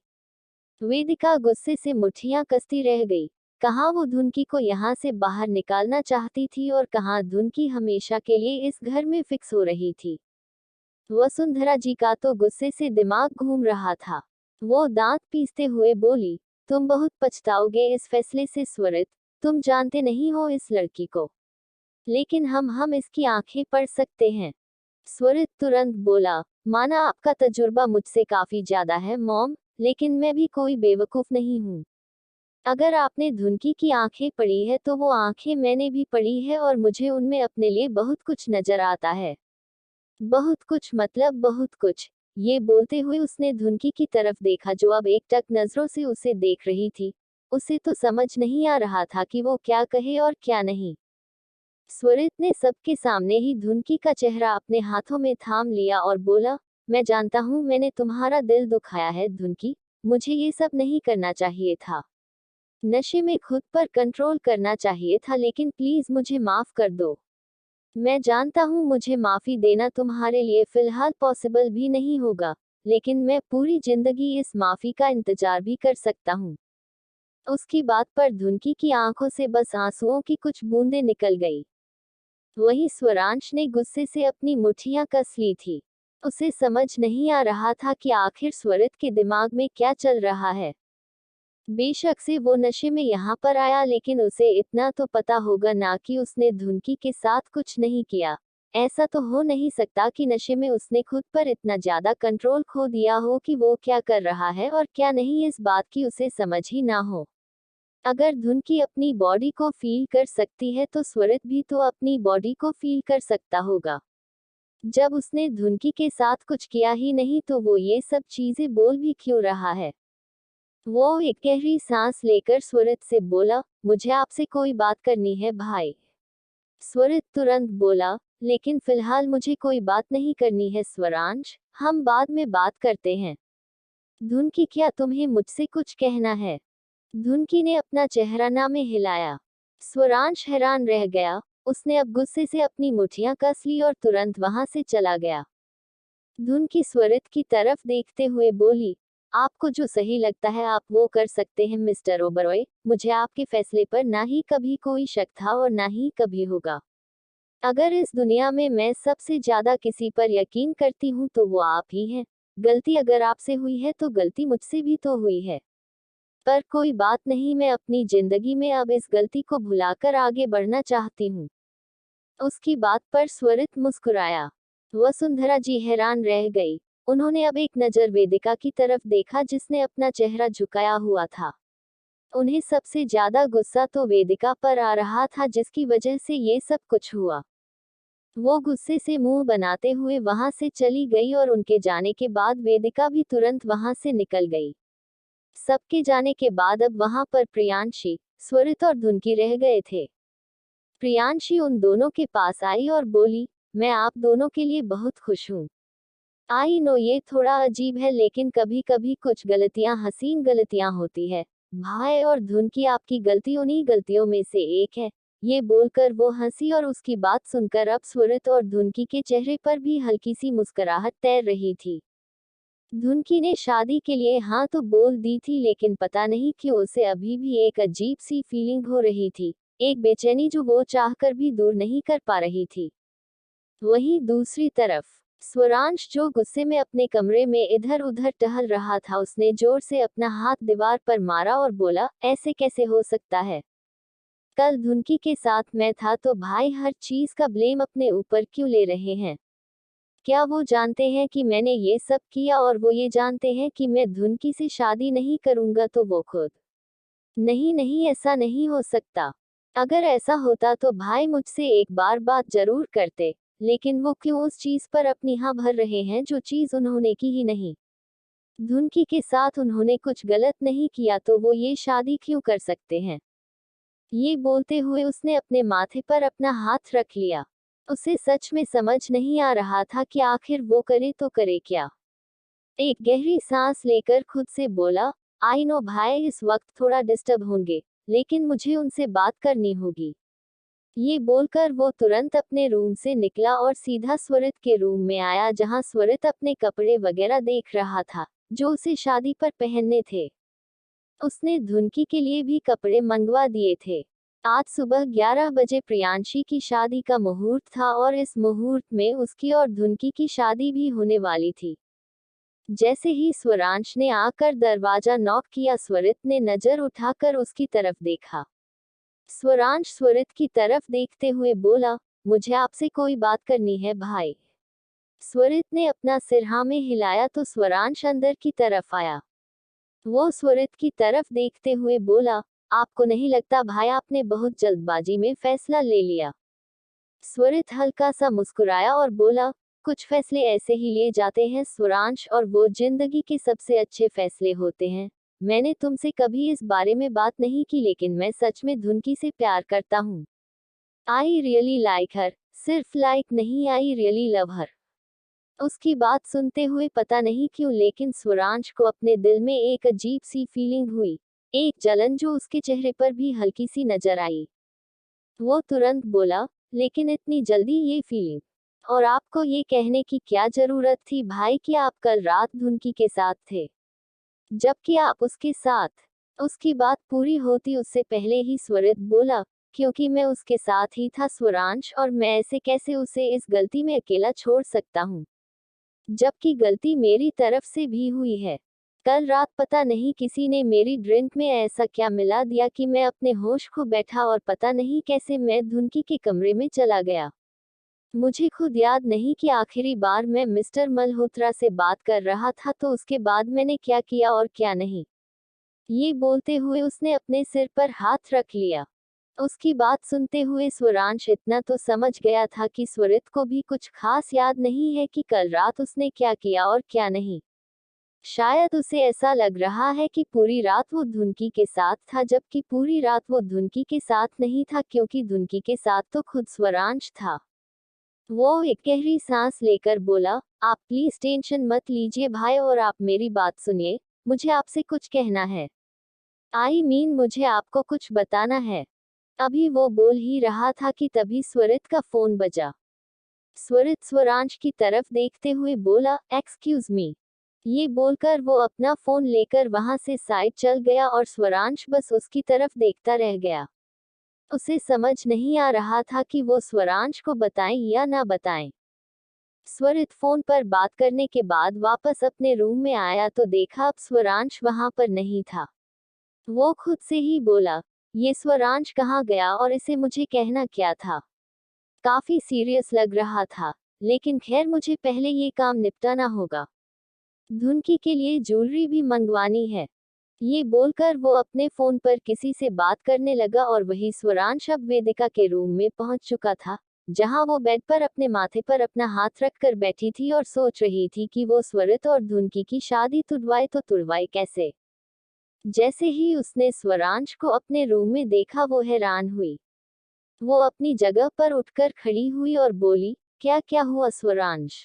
वेदिका गुस्से से मुट्ठियां कसती रह गई। कहाँ वो धुनकी को यहाँ से बाहर निकालना चाहती थी और कहाँ धुनकी हमेशा के लिए इस घर में फिक्स हो रही थी। वसुंधरा जी का तो गुस्से से दिमाग घूम रहा था। वो दांत पीसते हुए बोली, तुम बहुत पछताओगे इस फैसले से स्वरित, तुम जानते नहीं हो इस लड़की को, लेकिन हम इसकी आंखें पढ़ सकते हैं। स्वरित तुरंत बोला, माना आपका तजुर्बा मुझसे काफी ज्यादा है मॉम, लेकिन मैं भी कोई बेवकूफ नहीं हूँ। अगर आपने धुनकी की आंखें पढ़ी है तो वो आंखें मैंने भी पढ़ी है और मुझे उनमें अपने लिए बहुत कुछ नजर आता है। बहुत कुछ मतलब बहुत कुछ। ये बोलते हुए उसने धुनकी की तरफ देखा जो अब एकटक नजरों से उसे देख रही थी। उसे तो समझ नहीं आ रहा था कि वो क्या कहे और क्या नहीं। स्वरित ने सबके सामने ही धुनकी का चेहरा अपने हाथों में थाम लिया और बोला, मैं जानता हूँ मैंने तुम्हारा दिल दुखाया है धुनकी, मुझे ये सब नहीं करना चाहिए था। नशे में खुद पर कंट्रोल करना चाहिए था लेकिन प्लीज मुझे माफ कर दो। मैं जानता हूँ मुझे माफी देना तुम्हारे लिए फिलहाल पॉसिबल भी नहीं होगा, लेकिन मैं पूरी जिंदगी इस माफी का इंतजार भी कर सकता हूँ। उसकी बात पर धुनकी की आंखों से बस आंसुओं की कुछ बूंदें निकल गई। वहीं स्वरांश ने गुस्से से अपनी मुट्ठियां कस ली थी। उसे समझ नहीं आ रहा था कि आखिर स्वरित के दिमाग में क्या चल रहा है। बेशक से वो नशे में यहाँ पर आया लेकिन उसे इतना तो पता होगा ना कि उसने धुनकी के साथ कुछ नहीं किया। ऐसा तो हो नहीं सकता कि नशे में उसने खुद पर इतना ज्यादा कंट्रोल खो दिया हो कि वो क्या कर रहा है और क्या नहीं इस बात की उसे समझ ही ना हो। अगर धुनकी अपनी बॉडी को फील कर सकती है तो स्वरित भी तो अपनी बॉडी को फील कर सकता होगा। जब उसने धुनकी के साथ कुछ किया ही नहीं तो वो ये सब चीजें बोल भी क्यों रहा है। वो एक गहरी सांस लेकर स्वरित से बोला, मुझे आपसे कोई बात करनी है भाई। स्वरित तुरंत बोला, लेकिन फिलहाल मुझे कोई बात नहीं करनी है स्वरांश, हम बाद में बात करते हैं। धुनकी क्या तुम्हें मुझसे कुछ कहना है? धुनकी ने अपना चेहरा ना में हिलाया। स्वरांश हैरान रह गया। उसने अब गुस्से से अपनी मुठ्ठियां कस ली और तुरंत वहां से चला गया। धुनकी स्वरित की तरफ देखते हुए बोली, आपको जो सही लगता है आप वो कर सकते हैं मिस्टर ओबरॉय, मुझे आपके फैसले पर ना ही कभी कोई शक था और ना ही कभी होगा। अगर इस दुनिया में मैं सबसे ज्यादा किसी पर यकीन करती हूँ तो वो आप ही हैं। गलती अगर आपसे हुई है तो गलती मुझसे भी तो हुई है। पर कोई बात नहीं, मैं अपनी जिंदगी में अब इस गलती को भुलाकर आगे बढ़ना चाहती हूँ। उसकी बात पर स्वरित मुस्कुराया। वसुंधरा जी हैरान रह गई। उन्होंने अब एक नजर वेदिका की तरफ देखा जिसने अपना चेहरा झुकाया हुआ था। उन्हें सबसे ज्यादा गुस्सा तो वेदिका पर आ रहा था जिसकी वजह से ये सब कुछ हुआ। वो गुस्से से मुंह बनाते हुए वहां से चली गई और उनके जाने के बाद वेदिका भी तुरंत वहां से निकल गई। सबके जाने के बाद अब वहां पर प्रियांशी, स्वरित और धुनकी रह गए थे। प्रियांशी उन दोनों के पास आई और बोली, मैं आप दोनों के लिए बहुत खुश हूँ। आई नो ये थोड़ा अजीब है लेकिन कभी कभी कुछ गलतियां हसीन गलतियां होती है। भाई और धुनकी आपकी गलती उन्हीं गलतियों में से एक है। ये बोलकर वो हंसी और उसकी बात सुनकर अब स्वरित और धुनकी के चेहरे पर भी हल्की सी मुस्कुराहट तैर रही थी। धुनकी ने शादी के लिए हाँ तो बोल दी थी लेकिन पता नहीं क्यों उसे अभी भी एक अजीब सी फीलिंग हो रही थी, एक बेचैनी जो वो चाहकर भी दूर नहीं कर पा रही थी। वहीं दूसरी तरफ स्वरांश जो गुस्से में अपने कमरे में इधर उधर टहल रहा था, उसने जोर से अपना हाथ दीवार पर मारा और बोला, ऐसे कैसे हो सकता है? कल धुनकी के साथ मैं था तो भाई हर चीज का ब्लेम अपने ऊपर क्यों ले रहे हैं? क्या वो जानते हैं कि मैंने ये सब किया और वो ये जानते हैं कि मैं धुनकी से शादी नहीं करूंगा तो वो खुद? नहीं नहीं, ऐसा नहीं हो सकता। अगर ऐसा होता तो भाई मुझसे एक बार बात जरूर करते, लेकिन वो क्यों उस चीज पर अपनी हाँ भर रहे हैं जो चीज उन्होंने की ही नहीं। धुनकी के साथ उन्होंने कुछ गलत नहीं किया तो वो ये शादी क्यों कर सकते हैं? ये बोलते हुए उसने अपने माथे पर अपना हाथ रख लिया। उसे सच में समझ नहीं आ रहा था कि आखिर वो करे तो करे क्या। एक गहरी सांस लेकर खुद से बोला, आई नो भाई इस वक्त थोड़ा डिस्टर्ब होंगे, लेकिन मुझे उनसे बात करनी होगी। ये बोलकर वो तुरंत अपने रूम से निकला और सीधा स्वरित के रूम में आया जहां स्वरित अपने कपड़े वगैरह देख रहा था जो उसे शादी पर पहनने थे। उसने धुनकी के लिए भी कपड़े मंगवा दिए थे। आज सुबह 11 बजे प्रियांशी की शादी का मुहूर्त था और इस मुहूर्त में उसकी और धुनकी की शादी भी होने वाली थी। जैसे ही स्वरांश ने आकर दरवाजा नॉक किया, स्वरित ने नजर उठाकर उसकी तरफ देखा। स्वरांश स्वरित की तरफ देखते हुए बोला, मुझे आपसे कोई बात करनी है भाई। स्वरित ने अपना सिर हाँ में हिलाया तो स्वरांश अंदर की तरफ आया। वो स्वरित की तरफ देखते हुए बोला, आपको नहीं लगता भाई आपने बहुत जल्दबाजी में फैसला ले लिया? स्वरित हल्का सा मुस्कुराया और बोला, कुछ फैसले ऐसे ही लिए जाते हैं स्वरांश, और वो जिंदगी के सबसे अच्छे फैसले होते हैं। मैंने तुमसे कभी इस बारे में बात नहीं की लेकिन मैं सच में धुनकी से प्यार करता हूँ। आई रियली लाइक हर, सिर्फ लाइक नहीं, आई रियली लव हर। उसकी बात सुनते हुए पता नहीं क्यों लेकिन स्वरांश को अपने दिल में एक अजीब सी फीलिंग हुई, एक जलन जो उसके चेहरे पर भी हल्की सी नजर आई। वो तुरंत बोला, लेकिन इतनी जल्दी ये फीलिंग? और आपको ये कहने की क्या जरूरत थी भाई कि आप कल रात धुनकी के साथ थे, जबकि आप उसके साथ? उसकी बात पूरी होती उससे पहले ही स्वरित बोला, क्योंकि मैं उसके साथ ही था स्वरांश, और मैं ऐसे कैसे उसे इस गलती में अकेला छोड़ सकता हूँ, जबकि गलती मेरी तरफ से भी हुई है। कल रात पता नहीं किसी ने मेरी ड्रिंक में ऐसा क्या मिला दिया कि मैं अपने होश खो बैठा और पता नहीं कैसे मैं धुनकी के कमरे में चला गया। मुझे खुद याद नहीं कि आखिरी बार मैं मिस्टर मल्होत्रा से बात कर रहा था तो उसके बाद मैंने क्या किया और क्या नहीं। ये बोलते हुए उसने अपने सिर पर हाथ रख लिया। उसकी बात सुनते हुए स्वरांश इतना तो समझ गया था कि स्वरित को भी कुछ खास याद नहीं है कि कल रात उसने क्या किया और क्या नहीं। शायद उसे ऐसा लग रहा है कि पूरी रात वो धुनकी के साथ था, जबकि पूरी रात वो धुनकी के साथ नहीं था, क्योंकि धुनकी के साथ तो खुद स्वरांश था। वो एक गहरी सांस लेकर बोला, आप प्लीज टेंशन मत लीजिए भाई और आप मेरी बात सुनिए, मुझे आपसे कुछ कहना है। आई मीन मुझे आपको कुछ बताना है। अभी वो बोल ही रहा था कि तभी स्वरित का फोन बजा। स्वरित स्वरांश की तरफ देखते हुए बोला, एक्सक्यूज मी। ये बोलकर वो अपना फोन लेकर वहां से साइड चल गया और स्वरांश बस उसकी तरफ देखता रह गया। उसे समझ नहीं आ रहा था कि वो स्वरांश को बताएं या ना बताएं। स्वरित फोन पर बात करने के बाद वापस अपने रूम में आया तो देखा अब स्वरांश वहां पर नहीं था। वो खुद से ही बोला, ये स्वरांश कहाँ गया और इसे मुझे कहना क्या था। काफी सीरियस लग रहा था, लेकिन खैर मुझे पहले ये काम निपटाना होगा। धुनकी के लिए ज्वेलरी भी मंगवानी है। ये बोलकर वो अपने फोन पर किसी से बात करने लगा और वही स्वरांश अब वेदिका के रूम में पहुंच चुका था, जहां वो बेड पर अपने माथे पर अपना हाथ रखकर बैठी थी और सोच रही थी कि वो स्वरित और धुनकी की शादी तुड़वाए तो तुड़वाए कैसे। जैसे ही उसने स्वरांश को अपने रूम में देखा वो हैरान हुई। वो अपनी जगह पर उठकर खड़ी हुई और बोली, क्या क्या हुआ स्वरांश।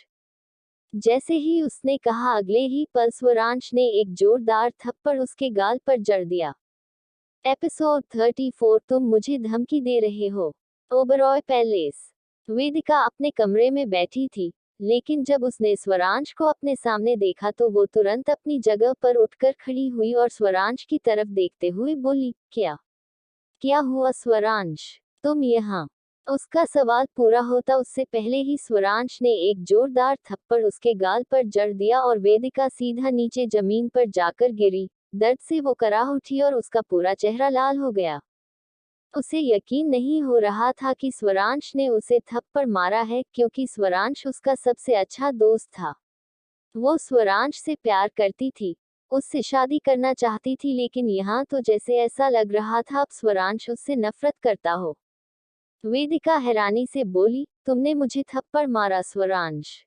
जैसे ही उसने कहा अगले ही पल स्वरांश ने एक जोरदार थप्पड़ उसके गाल पर जड़ दिया। एपिसोड 34 तुम मुझे धमकी दे रहे हो। ओबरॉय पैलेस। वेदिका अपने कमरे में बैठी थी, लेकिन जब उसने स्वरांश को अपने सामने देखा तो वो तुरंत अपनी जगह पर उठकर खड़ी हुई और स्वरांश की तरफ देखते हुए बोली, क्या क्या हुआ स्वरांश, तुम यहाँ। उसका सवाल पूरा होता उससे पहले ही स्वरांश ने एक जोरदार थप्पड़ उसके गाल पर जड़ दिया और वेदिका सीधा नीचे जमीन पर जाकर गिरी। दर्द से वो कराह उठी और उसका पूरा चेहरा लाल हो गया। उसे यकीन नहीं हो रहा था कि स्वरांश ने उसे थप्पड़ मारा है, क्योंकि स्वरांश उसका सबसे अच्छा दोस्त था। वो स्वरांश से प्यार करती थी, उससे शादी करना चाहती थी, लेकिन यहाँ तो जैसे ऐसा लग रहा था अब स्वरांश उससे नफरत करता हो। वेदिका हैरानी से बोली, तुमने मुझे थप्पड़ मारा स्वरांश।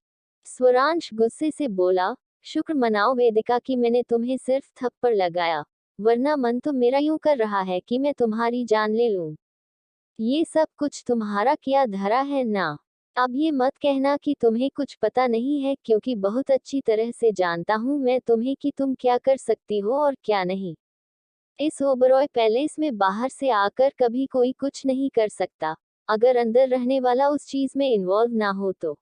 स्वरांश गुस्से से बोला, शुक्र मनाओ वेदिका कि मैंने तुम्हें सिर्फ थप्पड़ लगाया, वरना मन तो मेरा यूं कर रहा है कि मैं तुम्हारी जान ले लूं। ये सब कुछ तुम्हारा किया धरा है ना। अब ये मत कहना कि तुम्हें कुछ पता नहीं है, क्योंकि बहुत अच्छी तरह से जानता हूं मैं तुम्हें कि तुम क्या कर सकती हो और क्या नहीं। इस ओबरॉय पैलेस में बाहर से आकर कभी कोई कुछ नहीं कर सकता, अगर अंदर रहने वाला उस चीज में इन्वॉल्व ना हो तो।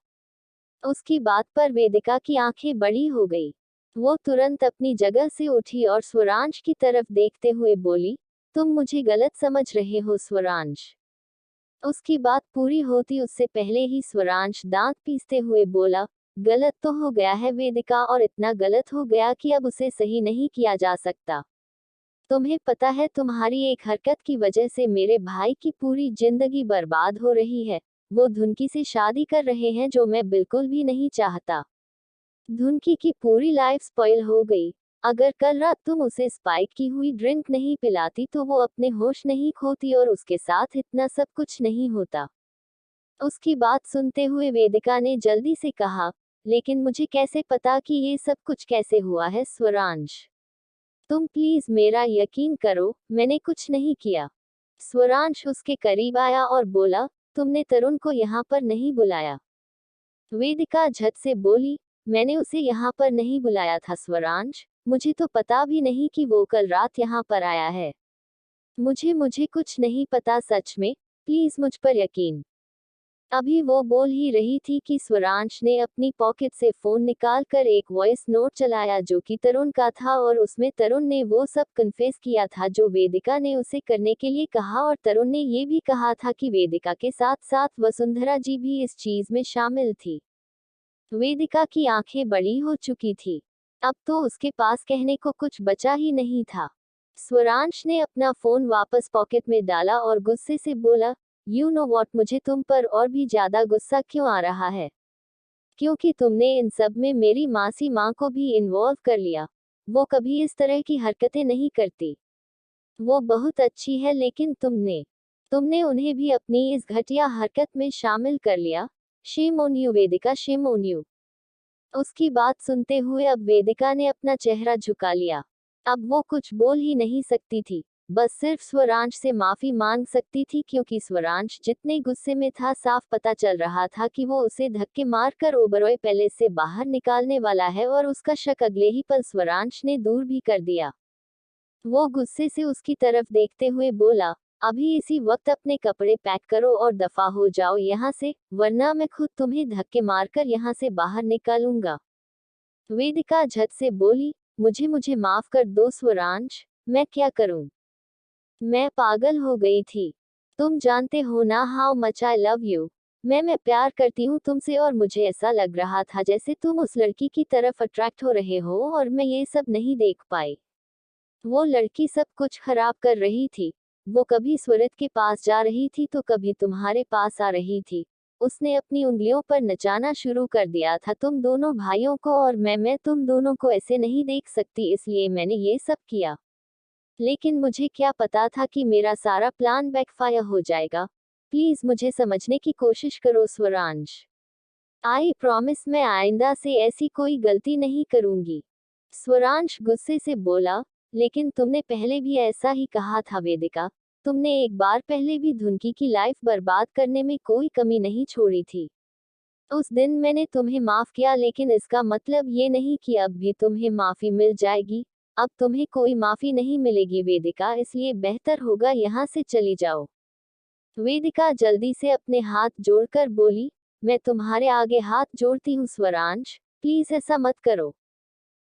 उसकी बात पर वेदिका की आंखें बड़ी हो गई। वो तुरंत अपनी जगह से उठी और स्वरांश की तरफ देखते हुए बोली, तुम मुझे गलत समझ रहे हो स्वरांश। उसकी बात पूरी होती उससे पहले ही स्वरांश दांत पीसते हुए बोला, गलत तो हो गया है वेदिका, और इतना गलत हो गया कि अब उसे सही नहीं किया जा सकता। तुम्हें पता है तुम्हारी एक हरकत की वजह से मेरे भाई की पूरी जिंदगी बर्बाद हो रही है। वो धुनकी से शादी कर रहे हैं, जो मैं बिल्कुल भी नहीं चाहता। धुनकी की पूरी लाइफ स्पॉइल हो गई। अगर कल रात तुम उसे स्पाइक की हुई ड्रिंक नहीं पिलाती तो वो अपने होश नहीं खोती और उसके साथ इतना सब कुछ नहीं होता। उसकी बात सुनते हुए वेदिका ने जल्दी से कहा, लेकिन मुझे कैसे पता कि ये सब कुछ कैसे हुआ है स्वरांश। तुम प्लीज मेरा यकीन करो, मैंने कुछ नहीं किया। स्वरांश उसके करीब आया और बोला, तुमने तरुण को यहाँ पर नहीं बुलाया। वेदिका झट से बोली, मैंने उसे यहाँ पर नहीं बुलाया था स्वरांश, मुझे तो पता भी नहीं कि वो कल रात यहाँ पर आया है। मुझे कुछ नहीं पता सच में, प्लीज मुझ पर यकीन। अभी वो बोल ही रही थी कि स्वरांश ने अपनी पॉकेट से फोन निकालकर एक वॉइस नोट चलाया जो कि तरुण का था, और उसमें तरुण ने वो सब कन्फेस किया था जो वेदिका ने उसे करने के लिए कहा, और तरुण ने ये भी कहा था कि वेदिका के साथ साथ वसुंधरा जी भी इस चीज में शामिल थी। वेदिका की आंखें बड़ी हो चुकी थी। अब तो उसके पास कहने को कुछ बचा ही नहीं था। स्वरांश ने अपना फोन वापस पॉकेट में डाला और गुस्से से बोला, यू नो वॉट, मुझे तुम पर और भी ज्यादा गुस्सा क्यों आ रहा है? क्योंकि तुमने इन सब में मेरी मासी माँ को भी इन्वॉल्व कर लिया। वो कभी इस तरह की हरकतें नहीं करती। वो बहुत अच्छी है, लेकिन तुमने तुमने उन्हें भी अपनी इस घटिया हरकत में शामिल कर लिया। Shame on you Vedika, shame on you. उसकी बात सुनते हुए अब वेदिका ने अपना चेहरा झुका लिया। अब वो कुछ बोल ही नहीं सकती थी, बस सिर्फ स्वरांश से माफी मांग सकती थी, क्योंकि स्वरांश जितने गुस्से में था साफ पता चल रहा था कि वो उसे धक्के मारकर ओबरॉय पैलेस से बाहर निकालने वाला है, और उसका शक अगले ही पल स्वरांश ने दूर भी कर दिया। वो गुस्से से उसकी तरफ देखते हुए बोला, अभी इसी वक्त अपने कपड़े पैक करो और दफा हो जाओ यहाँ से, वरना मैं खुद तुम्हें धक्के मारकर यहाँ से बाहर निकालूंगा। वेदिका झट से बोली, मुझे मुझे माफ कर दो स्वरांश, मैं क्या करूं? मैं पागल हो गई थी। तुम जानते हो ना how much I love you. मैं प्यार करती हूँ तुमसे और मुझे ऐसा लग रहा था जैसे तुम उस लड़की की तरफ अट्रैक्ट हो रहे हो और मैं ये सब नहीं देख पाई। वो लड़की सब कुछ खराब कर रही थी। वो कभी स्वरित के पास जा रही थी तो कभी तुम्हारे पास आ रही थी। उसने अपनी उंगलियों पर नचाना शुरू कर दिया था तुम दोनों भाइयों को और मैं तुम दोनों को ऐसे नहीं देख सकती इसलिए मैंने ये सब किया। लेकिन मुझे क्या पता था कि मेरा सारा प्लान बैकफायर हो जाएगा। प्लीज मुझे समझने की कोशिश करो स्वरांश। आई प्रॉमिस मैं आइंदा से ऐसी कोई गलती नहीं करूंगी। स्वरांश गुस्से से बोला, लेकिन तुमने पहले भी ऐसा ही कहा था वेदिका। तुमने एक बार पहले भी धुनकी की लाइफ बर्बाद करने में कोई कमी नहीं छोड़ी थी। उस दिन मैंने तुम्हें माफ किया लेकिन इसका मतलब ये नहीं कि अब भी तुम्हें माफी मिल जाएगी। अब तुम्हें कोई माफी नहीं मिलेगी वेदिका इसलिए बेहतर होगा यहाँ से चली जाओ। वेदिका जल्दी से अपने हाथ जोड़कर बोली, मैं तुम्हारे आगे हाथ जोड़ती हूँ स्वरांश, प्लीज ऐसा मत करो।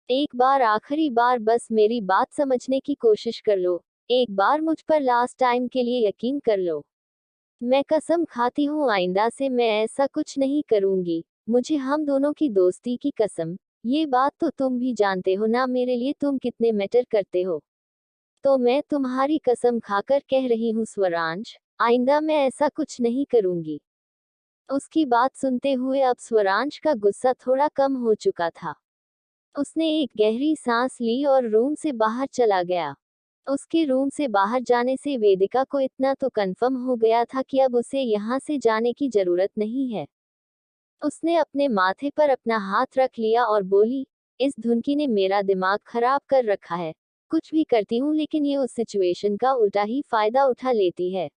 एक बार आखिरी बार बस मेरी बात समझने की कोशिश कर लो। एक बार मुझ पर लास्ट टाइम के लिए यकीन कर लो। मैं कसम खाती हूँ आइंदा से मैं ऐसा कुछ नहीं करूंगी। मुझे हम दोनों की दोस्ती की कसम। ये बात तो तुम भी जानते हो ना मेरे लिए तुम कितने मैटर करते हो। तो मैं तुम्हारी कसम खाकर कह रही हूँ स्वरांश, आइंदा मैं ऐसा कुछ नहीं करूंगी। उसकी बात सुनते हुए अब स्वरांश का गुस्सा थोड़ा कम हो चुका था। उसने एक गहरी सांस ली और रूम से बाहर चला गया। उसके रूम से बाहर जाने से वेदिका को इतना तो कंफर्म हो गया था कि अब उसे यहाँ से जाने की जरूरत नहीं है। उसने अपने माथे पर अपना हाथ रख लिया और बोली, इस धुनकी ने मेरा दिमाग खराब कर रखा है। कुछ भी करती हूँ लेकिन ये उस सिचुएशन का उल्टा ही फायदा उठा लेती है।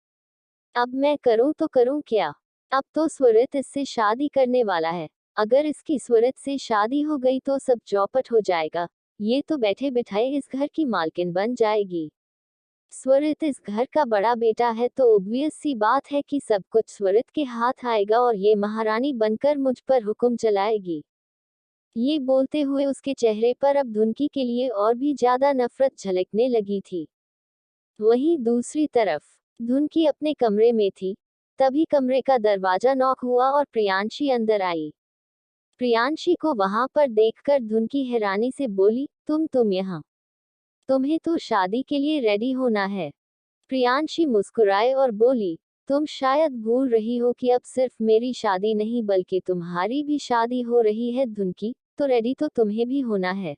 अब मैं करूँ तो करूँ क्या? अब तो स्वरित इससे शादी करने वाला है। अगर इसकी स्वरित से शादी हो गई तो सब चौपट हो जाएगा। ये तो बैठे बिठाए इस घर की मालकिन बन जाएगी। स्वरित इस घर का बड़ा बेटा है तो ऑब्वियस सी बात है कि सब कुछ स्वरित के हाथ आएगा और ये महारानी बनकर मुझ पर हुक्म चलाएगी। ये बोलते हुए उसके चेहरे पर अब धुनकी के लिए और भी ज्यादा नफरत झलकने लगी थी। वहीं दूसरी तरफ धुनकी अपने कमरे में थी। तभी कमरे का दरवाजा नॉक हुआ और प्रियांशी अंदर आई। प्रियांशी को वहां पर देखकर धुनकी हैरानी से बोली, तुम यहाँ? तुम्हें तो शादी के लिए रेडी होना है। प्रियांशी मुस्कुराए और बोली, तुम शायद भूल रही हो कि अब सिर्फ मेरी शादी नहीं बल्कि तुम्हारी भी शादी हो रही है धुनकी, तो रेडी तो तुम्हें भी होना है।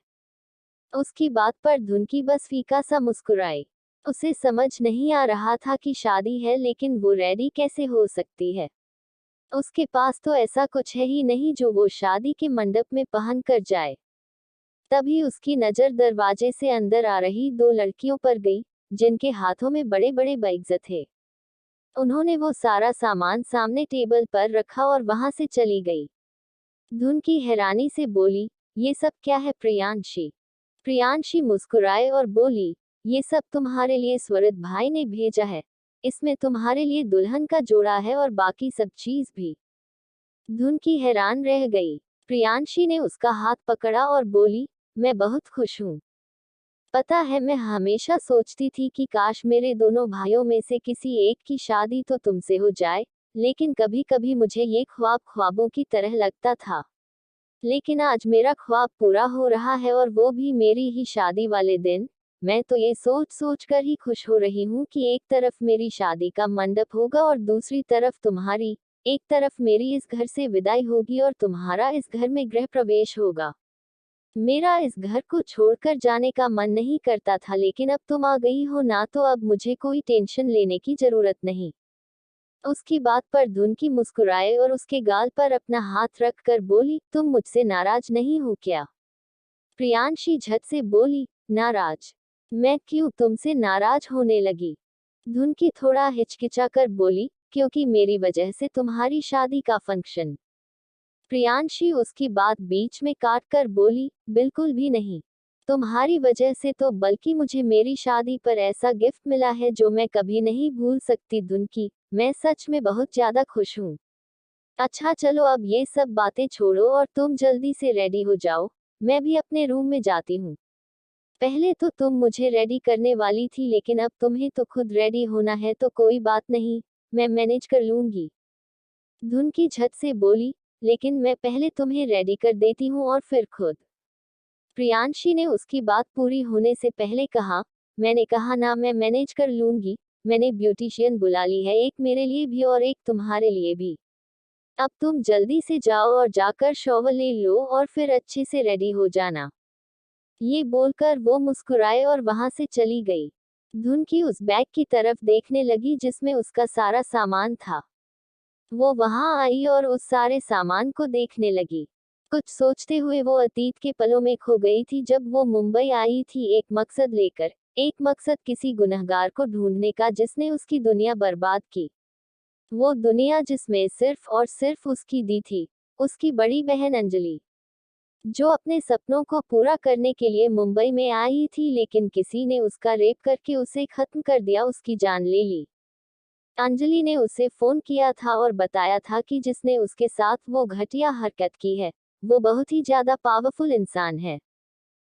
उसकी बात पर धुनकी बस फीका सा मुस्कुराई। उसे समझ नहीं आ रहा था कि शादी है लेकिन वो रेडी कैसे हो सकती है। उसके पास तो ऐसा कुछ है ही नहीं जो वो शादी के मंडप में पहन कर जाए। तभी उसकी नजर दरवाजे से अंदर आ रही दो लड़कियों पर गई, जिनके हाथों में बड़े बड़े बैग्स थे। उन्होंने वो सारा सामान सामने टेबल पर रखा और वहां से चली गई। धुनकी हैरानी से बोली, ये सब क्या है प्रियांशी? प्रियांशी मुस्कुराए और बोली, ये सब तुम्हारे लिए स्वरित भाई ने भेजा है। इसमें तुम्हारे लिए दुल्हन का जोड़ा है और बाकी सब चीज भी। धुनकी हैरान रह गई। प्रियांशी ने उसका हाथ पकड़ा और बोली, मैं बहुत खुश हूँ। पता है मैं हमेशा सोचती थी कि काश मेरे दोनों भाइयों में से किसी एक की शादी तो तुमसे हो जाए, लेकिन कभी कभी मुझे ये ख्वाब ख्वाबों की तरह लगता था। लेकिन आज मेरा ख्वाब पूरा हो रहा है और वो भी मेरी ही शादी वाले दिन। मैं तो ये सोच सोच कर ही खुश हो रही हूँ कि एक तरफ मेरी शादी का मंडप होगा और दूसरी तरफ तुम्हारी। एक तरफ मेरी इस घर से विदाई होगी और तुम्हारा इस घर में गृह प्रवेश होगा। मेरा इस घर को छोड़कर जाने का मन नहीं करता था लेकिन अब तुम आ गई हो ना तो अब मुझे कोई टेंशन लेने की जरूरत नहीं। उसकी बात पर धुनकी मुस्कुराए और उसके गाल पर अपना हाथ रख कर बोली, तुम मुझसे नाराज नहीं हो क्या? प्रियांशी झट से बोली, नाराज? मैं क्यों तुमसे नाराज होने लगी? धुनकी थोड़ा हिचकिचाकर बोली, क्योंकि मेरी वजह से तुम्हारी शादी का फंक्शन। प्रियांशी उसकी बात बीच में काट कर बोली, बिल्कुल भी नहीं। तुम्हारी वजह से तो बल्कि मुझे मेरी शादी पर ऐसा गिफ्ट मिला है जो मैं कभी नहीं भूल सकती धुनकी। मैं सच में बहुत ज्यादा खुश हूँ। अच्छा चलो अब ये सब बातें छोड़ो और तुम जल्दी से रेडी हो जाओ। मैं भी अपने रूम में जाती हूँ। पहले तो तुम मुझे रेडी करने वाली थी लेकिन अब तुम्हें तो खुद रेडी होना है तो कोई बात नहीं, मैं मैनेज कर लूंगी। धुनकी झट से बोली, लेकिन मैं पहले तुम्हें रेडी कर देती हूँ और फिर खुद। प्रियांशी ने उसकी बात पूरी होने से पहले कहा, मैंने कहा ना, मैं मैनेज कर लूंगी। मैंने ब्यूटिशियन बुला ली है, एक मेरे लिए भी और एक तुम्हारे लिए भी। अब तुम जल्दी से जाओ और जाकर शॉवर ले लो और फिर अच्छे से रेडी हो जाना। ये बोलकर वो मुस्कुराए और वहां से चली गई। धुनकी उस बैग की तरफ देखने लगी जिसमें उसका सारा सामान था। वो वहां आई और उस सारे सामान को देखने लगी। कुछ सोचते हुए वो अतीत के पलों में खो गई थी जब वो मुंबई आई थी एक मकसद लेकर। एक मकसद किसी गुनहगार को ढूंढने का जिसने उसकी दुनिया बर्बाद की। वो दुनिया जिसमें सिर्फ और सिर्फ उसकी दी थी, उसकी बड़ी बहन अंजलि, जो अपने सपनों को पूरा करने के लिए मुंबई में आई थी, लेकिन किसी ने उसका रेप करके उसे खत्म कर दिया, उसकी जान ले ली। अंजलि ने उसे फोन किया था और बताया था कि जिसने उसके साथ वो घटिया हरकत की है, वो बहुत ही ज्यादा पावरफुल इंसान है।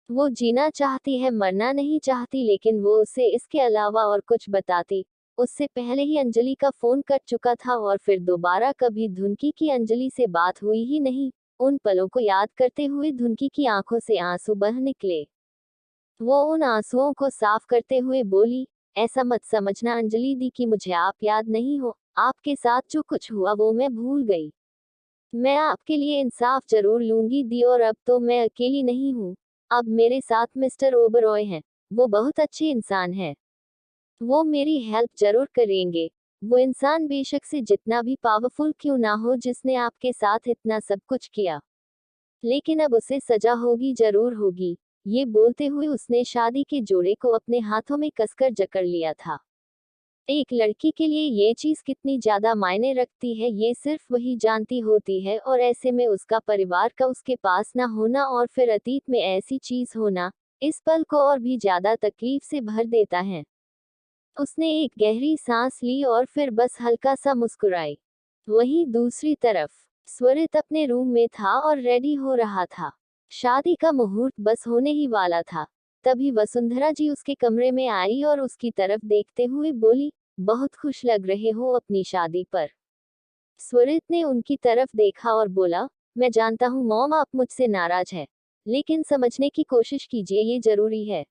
वो जीना चाहती है, मरना नहीं चाहती, लेकिन वो उसे इसके अलावा और कुछ बताती। उससे पहले ही अंजलि का फोन कट चुका था और फिर दोबारा कभी धुनकी की अंजलि से बात हुई ही नहीं। उन पलों को याद करते हुए धुनकी की आंखों से आंसू बह निकले। वो उन आंसुओं को साफ करते हुए बोली, ऐसा मत समझना अंजलि दी कि मुझे आप याद नहीं हो। आपके साथ जो कुछ हुआ वो मैं भूल गई। मैं आपके लिए इंसाफ जरूर लूंगी दी, और अब तो मैं अकेली नहीं हूँ। अब मेरे साथ मिस्टर ओबरॉय हैं। वो बहुत अच्छे इंसान हैं। वो मेरी हेल्प जरूर करेंगे। वो इंसान बेशक से जितना भी पावरफुल क्यों ना हो जिसने आपके साथ इतना सब कुछ किया, लेकिन अब उसे सजा होगी, जरूर होगी। ये बोलते हुए उसने शादी के जोड़े को अपने हाथों में कसकर जकड़ लिया था। एक लड़की के लिए ये चीज कितनी ज्यादा मायने रखती है ये सिर्फ वही जानती होती है, और ऐसे में उसका परिवार का उसके पास ना होना और फिर अतीत में ऐसी चीज होना, इस पल को और भी ज्यादा तकलीफ से भर देता है। उसने एक गहरी सांस ली और फिर बस हल्का सा मुस्कुराई। वहीं दूसरी तरफ स्वरित अपने रूम में था और रेडी हो रहा था। शादी का मुहूर्त बस होने ही वाला था। तभी वसुंधरा जी उसके कमरे में आई और उसकी तरफ देखते हुए बोली, बहुत खुश लग रहे हो अपनी शादी पर। स्वरित ने उनकी तरफ देखा और बोला, मैं जानता हूँ मॉम आप मुझसे नाराज है, लेकिन समझने की कोशिश कीजिए, ये जरूरी है।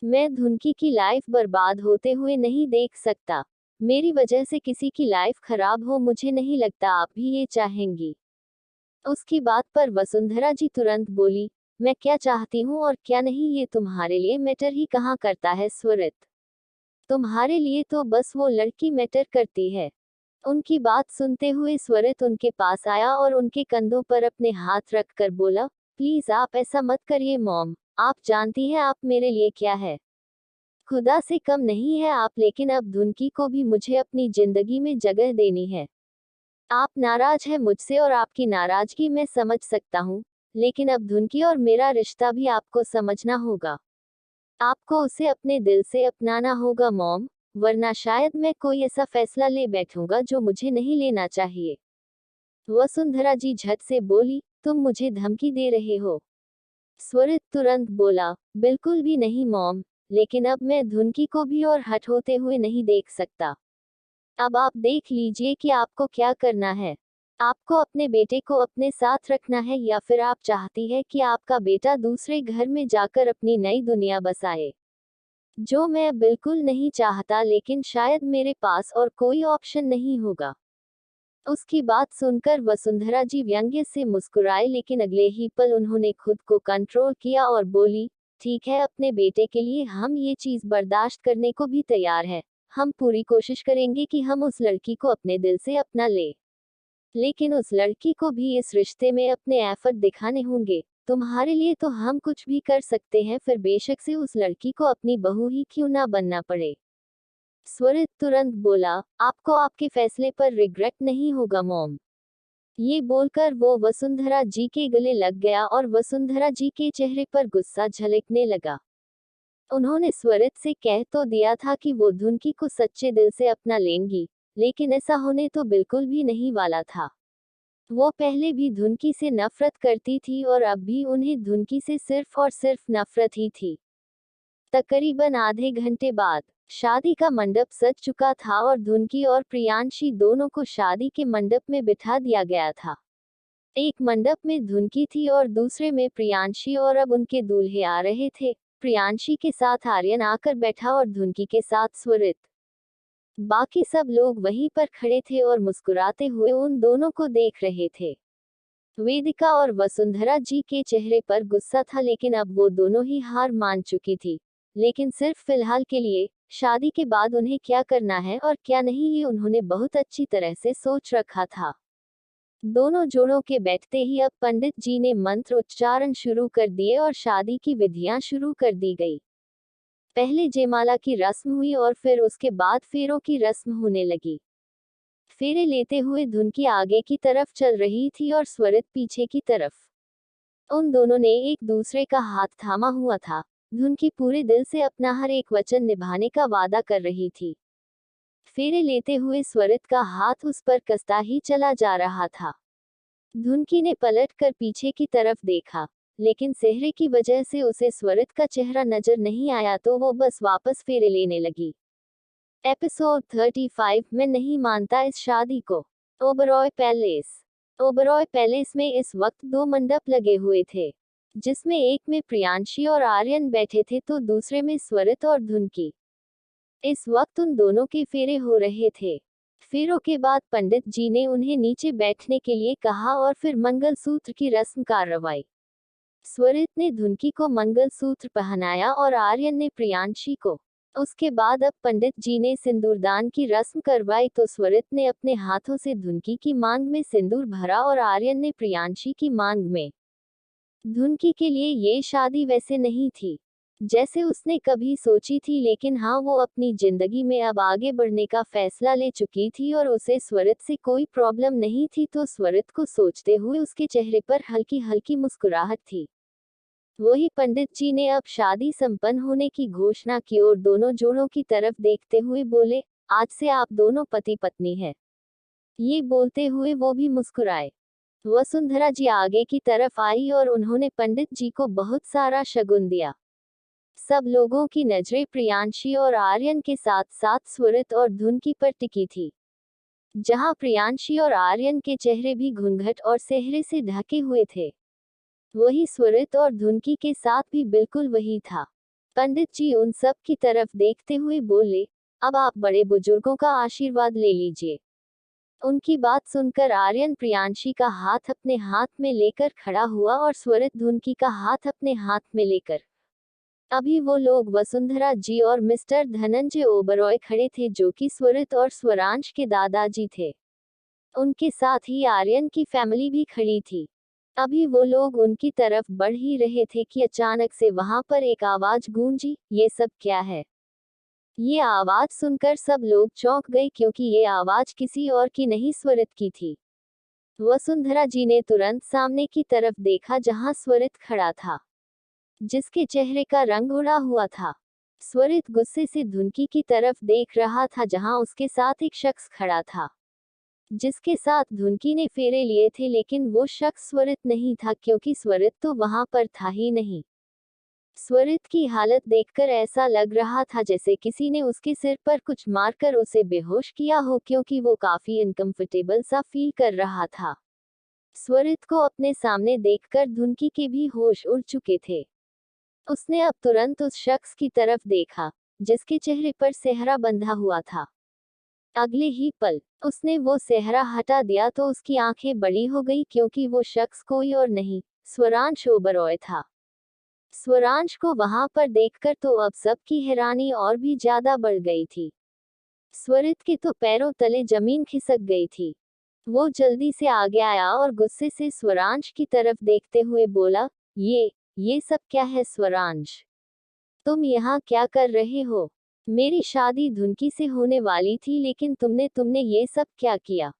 मैं धुनकी की लाइफ बर्बाद होते हुए नहीं देख सकता। मेरी वजह से किसी की लाइफ खराब हो, मुझे नहीं लगता आप भी ये चाहेंगी। उसकी बात पर वसुंधरा जी तुरंत बोली, मैं क्या चाहती हूँ और क्या नहीं ये तुम्हारे लिए मैटर ही कहाँ करता है स्वरित। तुम्हारे लिए तो बस वो लड़की मैटर करती है। उनकी बात सुनते हुए स्वरित उनके पास आया और उनके कंधों पर अपने हाथ रखकर बोला, प्लीज आप ऐसा मत करिए मॉम। आप जानती हैं आप मेरे लिए क्या है। खुदा से कम नहीं है आप, लेकिन अब धुनकी को भी मुझे अपनी जिंदगी में जगह देनी है। आप नाराज हैं मुझसे और आपकी नाराजगी मैं समझ सकता हूँ, लेकिन अब धुनकी और मेरा रिश्ता भी आपको समझना होगा। आपको उसे अपने दिल से अपनाना होगा मॉम, वरना शायद मैं कोई ऐसा फैसला ले बैठूंगा जो मुझे नहीं लेना चाहिए। वसुंधरा जी झट से बोली, तुम मुझे धमकी दे रहे हो। स्वरित तुरंत बोला, बिल्कुल भी नहीं मॉम, लेकिन अब मैं धुनकी को भी और हट होते हुए नहीं देख सकता। अब आप देख लीजिए कि आपको क्या करना है। आपको अपने बेटे को अपने साथ रखना है या फिर आप चाहती है कि आपका बेटा दूसरे घर में जाकर अपनी नई दुनिया बसाए, जो मैं बिल्कुल नहीं चाहता, लेकिन शायद मेरे पास और कोई ऑप्शन नहीं होगा। उसकी बात सुनकर वसुंधरा जी व्यंग्य से मुस्कुराए, लेकिन अगले ही पल उन्होंने खुद को कंट्रोल किया और बोली, ठीक है, अपने बेटे के लिए हम ये चीज बर्दाश्त करने को भी तैयार है। हम पूरी कोशिश करेंगे कि हम उस लड़की को अपने दिल से अपना ले, लेकिन उस लड़की को भी इस रिश्ते में अपने एफर्ट दिखाने होंगे। तुम्हारे लिए तो हम कुछ भी कर सकते हैं, फिर बेशक से उस लड़की को अपनी बहू ही क्यों ना बनना पड़े। स्वरित तुरंत बोला, आपको आपके फैसले पर रिग्रेट नहीं होगा मॉम। ये बोलकर वो वसुंधरा जी के गले लग गया और वसुंधरा जी के चेहरे पर गुस्सा झलकने लगा। उन्होंने स्वरित से कह तो दिया था कि वो धुनकी को सच्चे दिल से अपना लेंगी, लेकिन ऐसा होने तो बिल्कुल भी नहीं वाला था। वो पहले भी धुनकी से नफरत करती थी और अब भी उन्हें धुनकी से सिर्फ और सिर्फ नफरत ही थी। तकरीबन आधे घंटे बाद शादी का मंडप सज चुका था और धुनकी और प्रियांशी दोनों को शादी के मंडप में बिठा दिया गया था। एक मंडप में धुनकी थी और दूसरे में प्रियांशी और अब उनके दूल्हे आ रहे थे। प्रियांशी के साथ आर्यन आकर बैठा और धुनकी के साथ स्वरित। बाकी सब लोग वहीं पर खड़े थे और मुस्कुराते हुए उन दोनों को देख रहे थे। वेदिका और वसुंधरा जी के चेहरे पर गुस्सा था, लेकिन अब वो दोनों ही हार मान चुकी थी। लेकिन सिर्फ फिलहाल के लिए, शादी के बाद उन्हें क्या करना है और क्या नहीं ये उन्होंने बहुत अच्छी तरह से सोच रखा था। दोनों जोड़ों के बैठते ही अब पंडित जी ने मंत्र उच्चारण शुरू कर दिए और शादी की विधियां शुरू कर दी गई। पहले जयमाला की रस्म हुई और फिर उसके बाद फेरों की रस्म होने लगी। फेरे लेते हुए धुनकी आगे की तरफ चल रही थी और स्वरित पीछे की तरफ। उन दोनों ने एक दूसरे का हाथ थामा हुआ था। धुनकी पूरे दिल से अपना हर एक वचन निभाने का वादा कर रही थी। फेरे लेते हुए स्वरित का हाथ उस पर कसता ही चला जा रहा था। धुनकी ने पलट कर पीछे की तरफ देखा, लेकिन सेहरे की वजह से उसे स्वरित का चेहरा नजर नहीं आया, तो वो बस वापस फेरे लेने लगी। एपिसोड 35 मैं नहीं मानता इस शादी को। ओबरॉय पैलेस। ओबरॉय पैलेस में इस वक्त 2 मंडप लगे हुए थे, जिसमें एक में प्रियांशी और आर्यन बैठे थे तो दूसरे में स्वरित और धुनकी। इस वक्त उन दोनों के फेरे हो रहे थे। फेरों के बाद पंडित जी ने उन्हें नीचे बैठने के लिए कहा और फिर मंगलसूत्र की रस्म कार्रवाई। स्वरित ने धुनकी को मंगलसूत्र पहनाया और आर्यन ने प्रियांशी को। उसके बाद अब पंडित जी ने सिंदूरदान की रस्म करवाई तो स्वरित ने अपने हाथों से धुनकी की मांग में सिंदूर भरा और आर्यन ने प्रियांशी की मांग में। धुनकी के लिए ये शादी वैसे नहीं थी जैसे उसने कभी सोची थी, लेकिन हाँ, वो अपनी जिंदगी में अब आगे बढ़ने का फैसला ले चुकी थी और उसे स्वरित से कोई प्रॉब्लम नहीं थी। तो स्वरित को सोचते हुए उसके चेहरे पर हल्की हल्की मुस्कुराहट थी। वही पंडित जी ने अब शादी संपन्न होने की घोषणा की और दोनों जोड़ों की तरफ देखते हुए बोले, आज से आप दोनों पति पत्नी हैं। ये बोलते हुए वो भी मुस्कुराए। वसुंधरा जी आगे की तरफ आई और उन्होंने पंडित जी को बहुत सारा शगुन दिया। सब लोगों की नजरें प्रियांशी और आर्यन के साथ साथ स्वरित और धुनकी पर टिकी थी। जहां प्रियांशी और आर्यन के चेहरे भी घूंघट और सेहरे से ढके हुए थे, वही स्वरित और धुनकी के साथ भी बिल्कुल वही था। पंडित जी उन सब की तरफ देखते हुए बोले, अब आप बड़े बुजुर्गों का आशीर्वाद ले लीजिए। उनकी बात सुनकर आर्यन प्रियांशी का हाथ अपने हाथ में लेकर खड़ा हुआ और स्वरित धुनकी का हाथ अपने हाथ में लेकर। अभी वो लोग वसुंधरा जी और मिस्टर धनंजय ओबरॉय खड़े थे, जो कि स्वरित और स्वरांश के दादाजी थे। उनके साथ ही आर्यन की फैमिली भी खड़ी थी। अभी वो लोग उनकी तरफ बढ़ ही रहे थे कि अचानक से वहां पर एक आवाज गूंजी, ये सब क्या है? ये आवाज सुनकर सब लोग चौंक गए, क्योंकि ये आवाज किसी और की नहीं स्वरित की थी। वसुंधरा जी ने तुरंत सामने की तरफ देखा जहां स्वरित खड़ा था, जिसके चेहरे का रंग उड़ा हुआ था। स्वरित गुस्से से धुनकी की तरफ देख रहा था, जहां उसके साथ एक शख्स खड़ा था, जिसके साथ धुनकी ने फेरे लिए थे, लेकिन वो शख्स स्वरित नहीं था, क्योंकि स्वरित तो वहां पर था ही नहीं। स्वरित की हालत देखकर ऐसा लग रहा था जैसे किसी ने उसके सिर पर कुछ मारकर उसे बेहोश किया हो, क्योंकि वो काफी अनकंफर्टेबल सा फील कर रहा था। स्वरित को अपने सामने देखकर धुनकी के भी होश उड़ चुके थे। उसने अब तुरंत उस शख्स की तरफ देखा, जिसके चेहरे पर सेहरा बंधा हुआ था। अगले ही पल उसने वो सेहरा हटा दिया तो उसकी आंखें बड़ी हो गई, क्योंकि वो शख्स कोई और नहीं, स्वरांश ओबरॉय था। स्वरांश को वहां पर देखकर तो अब सबकी हैरानी और भी ज्यादा बढ़ गई थी। स्वरित के तो पैरों तले जमीन खिसक गई थी। वो जल्दी से आगे आया और गुस्से से स्वरांश की तरफ देखते हुए बोला, ये सब क्या है स्वरांश? तुम यहाँ क्या कर रहे हो? मेरी शादी धुनकी से होने वाली थी, लेकिन तुमने ये सब क्या किया?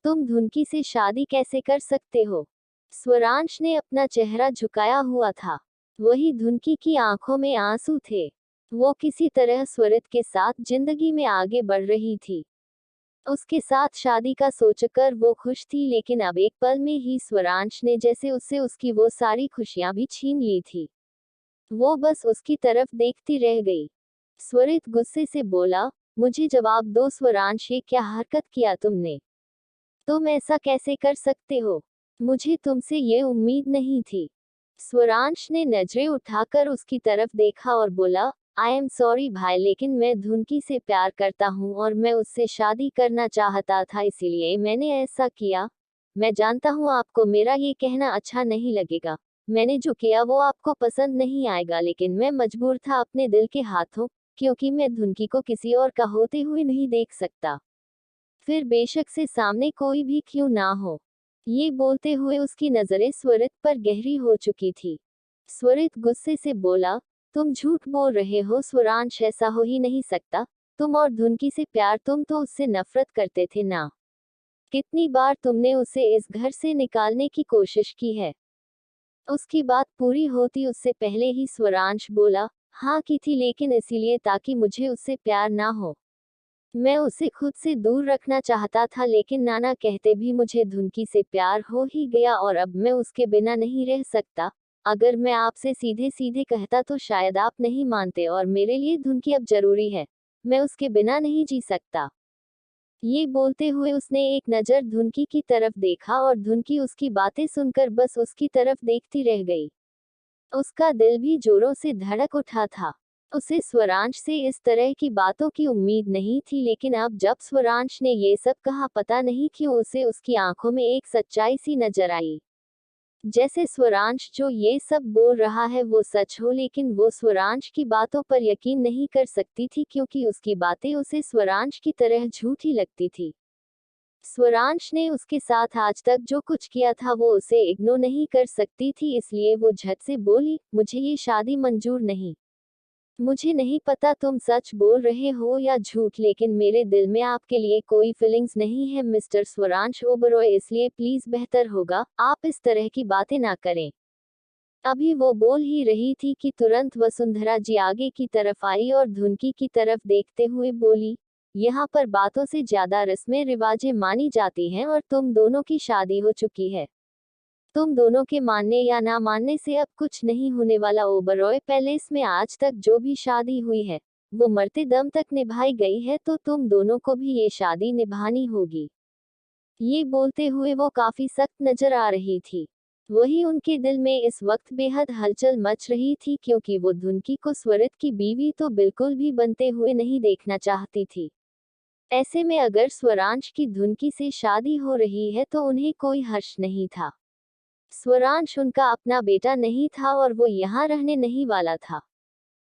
तुम धुनकी से शादी कैसे कर सकते हो? स्वरांश ने अपना चेहरा झुकाया हुआ था। वही धुनकी की आंखों में आंसू थे। वो किसी तरह स्वरित के साथ जिंदगी में आगे बढ़ रही थी। उसके साथ शादी का सोचकर वो खुश थी, लेकिन अब एक पल में ही स्वरांश ने जैसे उससे उसकी वो सारी खुशियां भी छीन ली थी। वो बस उसकी तरफ देखती रह गई। स्वरित गुस्से से बोला, मुझे जवाब दो स्वरांश, ये क्या हरकत किया तुमने? तुम ऐसा कैसे कर सकते हो? मुझे तुमसे ये उम्मीद नहीं थी। स्वरांश ने नजरें उठाकर उसकी तरफ देखा और बोला, आई एम सॉरी भाई, लेकिन मैं धुनकी से प्यार करता हूँ और मैं उससे शादी करना चाहता था, इसीलिए मैंने ऐसा किया। मैं जानता हूँ आपको मेरा ये कहना अच्छा नहीं लगेगा। मैंने जो किया वो आपको पसंद नहीं आएगा, लेकिन मैं मजबूर था अपने दिल के हाथों, क्योंकि मैं धुनकी को किसी और का होते हुए नहीं देख सकता। फिर बेशक से सामने कोई भी क्यों ना हो। ये बोलते हुए उसकी नजरें स्वरित पर गहरी हो चुकी थी। स्वरित गुस्से से बोला, तुम झूठ बोल रहे हो स्वरांश, ऐसा हो ही नहीं सकता। तुम और धुनकी से प्यार, तुम तो उससे नफरत करते थे ना। कितनी बार तुमने उसे इस घर से निकालने की कोशिश की है? उसकी बात पूरी होती उससे पहले ही स्वरांश बोला, हाँ की थी, लेकिन इसीलिए ताकि मुझे उससे प्यार ना हो। मैं उसे खुद से दूर रखना चाहता था, लेकिन नाना कहते भी मुझे धुनकी से प्यार हो ही गया और अब मैं उसके बिना नहीं रह सकता। अगर मैं आपसे सीधे सीधे कहता तो शायद आप नहीं मानते, और मेरे लिए धुनकी अब जरूरी है। मैं उसके बिना नहीं जी सकता। ये बोलते हुए उसने एक नज़र धुनकी की तरफ देखा और धुनकी उसकी बातें सुनकर बस उसकी तरफ देखती रह गई। उसका दिल भी जोरों से धड़क उठा था। उसे स्वरांश से इस तरह की बातों की उम्मीद नहीं थी, लेकिन अब जब स्वरांश ने ये सब कहा, पता नहीं क्यों उसे उसकी आंखों में एक सच्चाई सी नजर आई। जैसे स्वरांश जो ये सब बोल रहा है वो सच हो, लेकिन वो स्वरांश की बातों पर यकीन नहीं कर सकती थी, क्योंकि उसकी बातें उसे स्वरांश की तरह झूठी लगती थी। स्वरांश ने उसके साथ आज तक जो कुछ किया था वो उसे इग्नोर नहीं कर सकती थी, इसलिए वो झट से बोली, मुझे ये शादी मंजूर नहीं। मुझे नहीं पता तुम सच बोल रहे हो या झूठ, लेकिन मेरे दिल में आपके लिए कोई फीलिंग्स नहीं है मिस्टर स्वरांश ओबरॉय, इसलिए प्लीज बेहतर होगा आप इस तरह की बातें ना करें। अभी वो बोल ही रही थी कि तुरंत वसुंधरा जी आगे की तरफ आई और धुनकी की तरफ देखते हुए बोली, यहाँ पर बातों से ज्यादा रस्में रिवाजें मानी जाती हैं और तुम दोनों की शादी हो चुकी है। तुम दोनों के मानने या ना मानने से अब कुछ नहीं होने वाला। ओबरॉय पैलेस में आज तक जो भी शादी हुई है वो मरते दम तक निभाई गई है, तो तुम दोनों को भी ये शादी निभानी होगी। ये बोलते हुए वो काफी सख्त नजर आ रही थी। वही उनके दिल में इस वक्त बेहद हलचल मच रही थी, क्योंकि वो धुनकी को स्वरित की बीवी तो बिल्कुल भी बनते हुए नहीं देखना चाहती थी। ऐसे में अगर स्वरांश की धुनकी से शादी हो रही है तो उन्हें कोई हर्ष नहीं था। स्वरांश उनका अपना बेटा नहीं था और वो यहाँ रहने नहीं वाला था।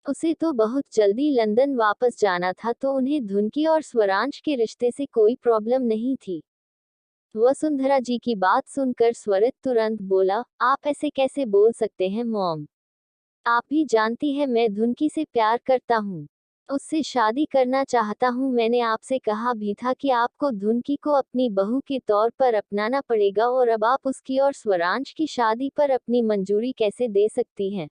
उसे तो बहुत जल्दी लंदन वापस जाना था, तो उन्हें धुनकी और स्वरांश के रिश्ते से कोई प्रॉब्लम नहीं थी। वसुंधरा जी की बात सुनकर स्वरित तुरंत बोला, आप ऐसे कैसे बोल सकते हैं मॉम? आप भी जानती है मैं धुनकी से प्यार करता हूँ। उससे शादी करना चाहता हूँ। मैंने आपसे कहा भी था कि आपको धुनकी को अपनी बहू के तौर पर अपनाना पड़ेगा, और अब आप उसकी और स्वरांश की शादी पर अपनी मंजूरी कैसे दे सकती हैं?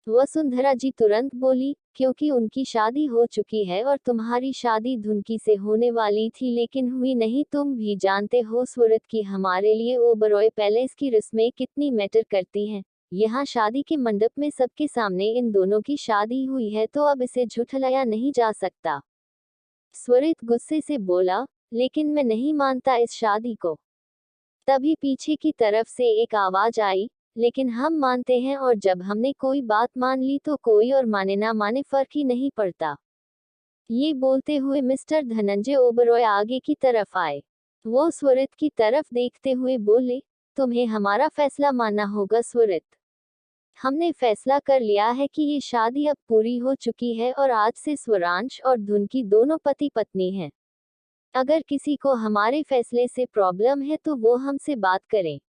वसुंधरा जी तुरंत बोली, क्योंकि उनकी शादी हो चुकी है और तुम्हारी शादी धुनकी से होने वाली थी लेकिन हुई नहीं। तुम भी जानते हो स्वरित की हमारे लिए ओबरॉय पैलेस की रस्में कितनी मैटर करती हैं। यहाँ शादी के मंडप में सबके सामने इन दोनों की शादी हुई है, तो अब इसे झुठलाया नहीं जा सकता। स्वरित गुस्से से बोला, लेकिन मैं नहीं मानता इस शादी को। तभी पीछे की तरफ से एक आवाज आई, लेकिन हम मानते हैं, और जब हमने कोई बात मान ली तो कोई और माने ना माने फर्क ही नहीं पड़ता। ये बोलते हुए मिस्टर धनंजय ओबरॉय आगे की तरफ आए। वो स्वरित की तरफ देखते हुए बोले, तुम्हें हमारा फैसला मानना होगा स्वरित। हमने फैसला कर लिया है कि ये शादी अब पूरी हो चुकी है और आज से स्वरांश और धुनकी दोनों पति पत्नी हैं। अगर किसी को हमारे फैसले से प्रॉब्लम है तो वो हमसे बात करें।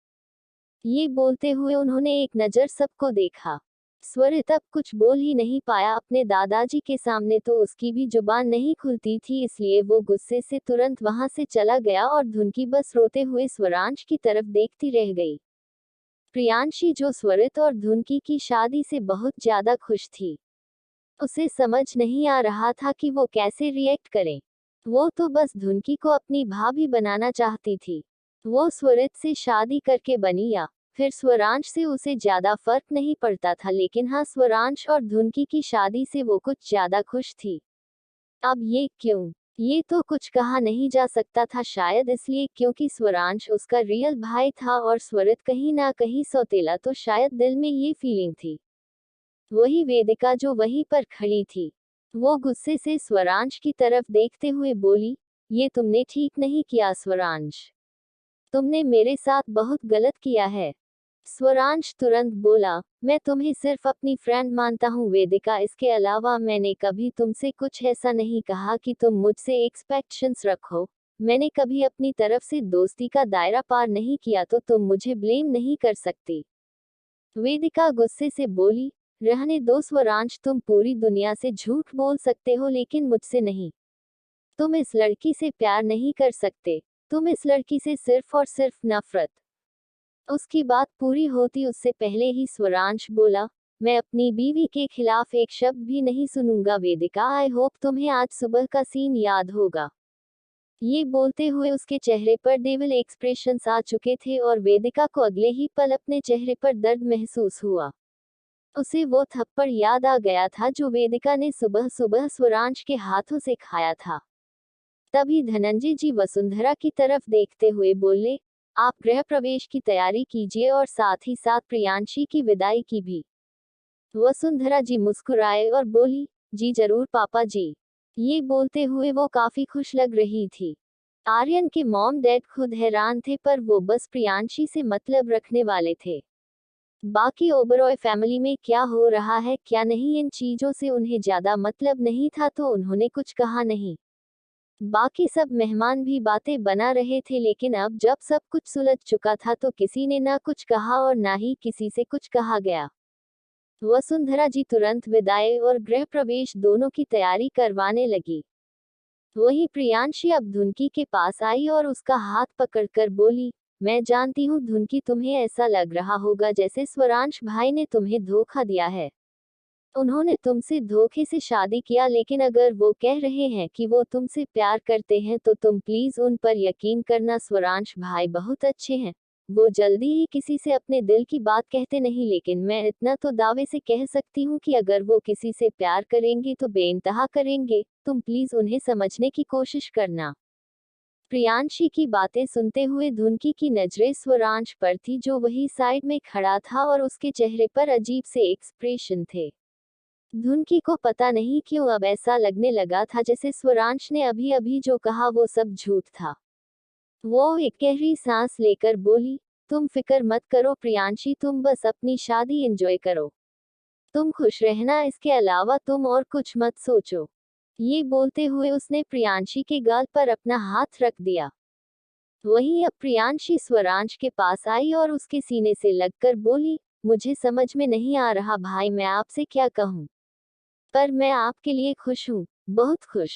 ये बोलते हुए उन्होंने एक नज़र सबको देखा। स्वरित अब कुछ बोल ही नहीं पाया। अपने दादाजी के सामने तो उसकी भी जुबान नहीं खुलती थी, इसलिए वो गुस्से से तुरंत वहां से चला गया और धुनकी बस रोते हुए स्वरांश की तरफ देखती रह गई। प्रियांशी, जो स्वरित और धुनकी की शादी से बहुत ज्यादा खुश थी, उसे समझ नहीं आ रहा था कि वो कैसे रिएक्ट करे। वो तो बस धुनकी को अपनी भाभी बनाना चाहती थी। वो स्वरित से शादी करके बनी या फिर स्वरांश से उसे ज्यादा फर्क नहीं पड़ता था, लेकिन हाँ, स्वरांश और धुनकी की शादी से वो कुछ ज्यादा खुश थी। अब ये क्यों? ये तो कुछ कहा नहीं जा सकता था, शायद इसलिए क्योंकि स्वरांश उसका रियल भाई था और स्वरित कहीं ना कहीं सौतेला, तो शायद दिल में ये फीलिंग थी। वही वेदिका जो वहीं पर खड़ी थी, वो गुस्से से स्वरांश की तरफ देखते हुए बोली, ये तुमने ठीक नहीं किया स्वरांश, तुमने मेरे साथ बहुत गलत किया है। स्वरांश तुरंत बोला, मैं तुम्हें सिर्फ अपनी फ्रेंड मानता हूँ वेदिका, इसके अलावा मैंने कभी तुमसे कुछ ऐसा नहीं कहा कि तुम मुझसे एक्सपेक्टेशंस रखो। मैंने कभी अपनी तरफ से दोस्ती का दायरा पार नहीं किया, तो तुम मुझे ब्लेम नहीं कर सकती। वेदिका गुस्से से बोली, रहने दो स्वरांश, तुम पूरी दुनिया से झूठ बोल सकते हो लेकिन मुझसे नहीं। तुम इस लड़की से प्यार नहीं कर सकते, तुम इस लड़की से सिर्फ और सिर्फ नफरत। उसकी बात पूरी होती उससे पहले ही स्वरांश बोला, मैं अपनी बीवी के खिलाफ एक शब्द भी नहीं सुनूंगा वेदिका, आई होप तुम्हें आज सुबह का सीन याद होगा। ये बोलते हुए उसके चेहरे पर डेविल एक्सप्रेशंस आ चुके थे और वेदिका को अगले ही पल अपने चेहरे पर दर्द महसूस हुआ। उसे वो थप्पड़ याद आ गया था जो वेदिका ने सुबह सुबह स्वरांश के हाथों से खाया था। तभी धनंजय जी वसुंधरा की तरफ देखते हुए बोले, आप गृह प्रवेश की तैयारी कीजिए और साथ ही साथ प्रियांशी की विदाई की भी। वसुंधरा जी मुस्कुराए और बोली, जी जरूर पापा जी। ये बोलते हुए वो काफी खुश लग रही थी। आर्यन के मॉम डैड खुद हैरान थे, पर वो बस प्रियांशी से मतलब रखने वाले थे। बाकी ओबरॉय फैमिली में क्या हो रहा है क्या नहीं, इन चीजों से उन्हें ज्यादा मतलब नहीं था, तो उन्होंने कुछ कहा नहीं। बाकी सब मेहमान भी बातें बना रहे थे, लेकिन अब जब सब कुछ सुलझ चुका था तो किसी ने ना कुछ कहा और ना ही किसी से कुछ कहा गया। वसुंधरा जी तुरंत विदाई और गृह प्रवेश दोनों की तैयारी करवाने लगी। वहीं प्रियांशी अब धुनकी के पास आई और उसका हाथ पकड़कर बोली, मैं जानती हूँ धुनकी, तुम्हें ऐसा लग रहा होगा जैसे स्वरांश भाई ने तुम्हें धोखा दिया है। उन्होंने तुमसे धोखे से शादी किया, लेकिन अगर वो कह रहे हैं कि वो तुमसे प्यार करते हैं तो तुम प्लीज उन पर यकीन करना, स्वरांश भाई बहुत अच्छे हैं। वो जल्दी ही किसी से अपने दिल की बात कहते नहीं, लेकिन मैं इतना तो दावे से कह सकती हूँ कि अगर वो किसी से प्यार करेंगे तो बेइंतहा करेंगे। तुम प्लीज उन्हें समझने की कोशिश करना। प्रियांशी की बातें सुनते हुए धुनकी की नजरें स्वरांश पर थी, जो वही साइड में खड़ा था और उसके चेहरे पर अजीब से एक्सप्रेशन थे। धुनकी को पता नहीं क्यों अब ऐसा लगने लगा था जैसे स्वरांश ने अभी अभी जो कहा वो सब झूठ था। वो एक गहरी सांस लेकर बोली, तुम फिक्र मत करो प्रियांशी, तुम बस अपनी शादी एंजॉय करो। तुम खुश रहना, इसके अलावा तुम और कुछ मत सोचो। ये बोलते हुए उसने प्रियांशी के गाल पर अपना हाथ रख दिया। वहीं अब प्रियांशी स्वरांश के पास आई और उसके सीने से लगकर बोली, मुझे समझ में नहीं आ रहा भाई, मैं आपसे क्या कहूँ, पर मैं आपके लिए खुश हूँ, बहुत खुश।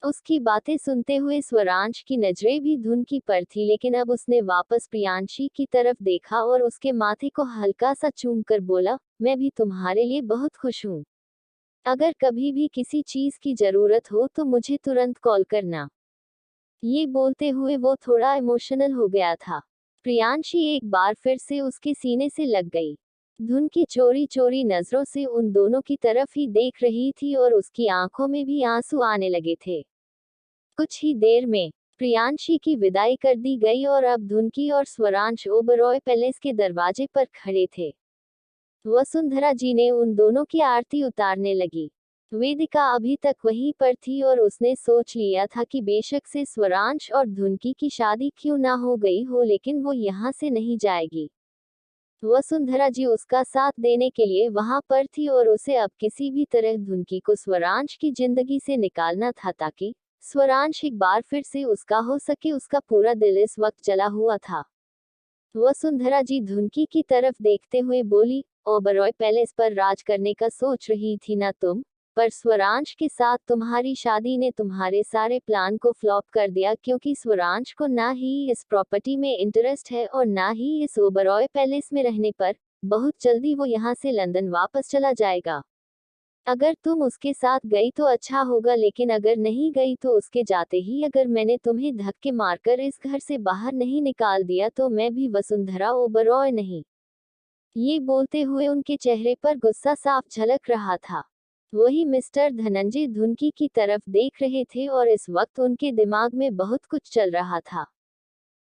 उसकी बातें सुनते हुए स्वरांश की नजरें भी धुनकी पर थी, लेकिन अब उसने वापस प्रियांशी की तरफ देखा और उसके माथे को हल्का सा चूम कर बोला, मैं भी तुम्हारे लिए बहुत खुश हूँ। अगर कभी भी किसी चीज की जरूरत हो तो मुझे तुरंत कॉल करना। ये बोलते हुए वो थोड़ा इमोशनल हो गया था। प्रियांशी एक बार फिर से उसके सीने से लग गई। धुनकी चोरी चोरी नजरों से उन दोनों की तरफ ही देख रही थी और उसकी आंखों में भी आंसू आने लगे थे। कुछ ही देर में प्रियांशी की विदाई कर दी गई और अब धुनकी और स्वरांश ओबरॉय पैलेस के दरवाजे पर खड़े थे। वसुंधरा जी ने उन दोनों की आरती उतारने लगी। वेदिका अभी तक वहीं पर थी और उसने सोच लिया था कि बेशक से स्वरांश और धुनकी की शादी क्यों ना हो गई हो, लेकिन वो यहाँ से नहीं जाएगी। वसुंधरा जी उसका साथ देने के लिए वहां पर थी और उसे अब किसी भी तरह धुनकी को स्वरांश की जिंदगी से निकालना था, ताकि स्वरांश एक बार फिर से उसका हो सके। उसका पूरा दिल इस वक्त जला हुआ था। वसुंधरा जी धुनकी की तरफ देखते हुए बोली, ओबरॉय पैलेस पर राज करने का सोच रही थी ना तुम, पर स्वरांश के साथ तुम्हारी शादी ने तुम्हारे सारे प्लान को फ्लॉप कर दिया, क्योंकि स्वरांश को ना ही इस प्रॉपर्टी में इंटरेस्ट है और ना ही इस ओबरॉय पैलेस में रहने पर। बहुत जल्दी वो यहाँ से लंदन वापस चला जाएगा। अगर तुम उसके साथ गई तो अच्छा होगा, लेकिन अगर नहीं गई तो उसके जाते ही अगर मैंने तुम्हें धक्के मारकर इस घर से बाहर नहीं निकाल दिया तो मैं भी वसुंधरा ओबरॉय नहीं। ये बोलते हुए उनके चेहरे पर गुस्सा साफ झलक रहा था। वही मिस्टर धनंजय धुनकी की तरफ देख रहे थे और इस वक्त उनके दिमाग में बहुत कुछ चल रहा था।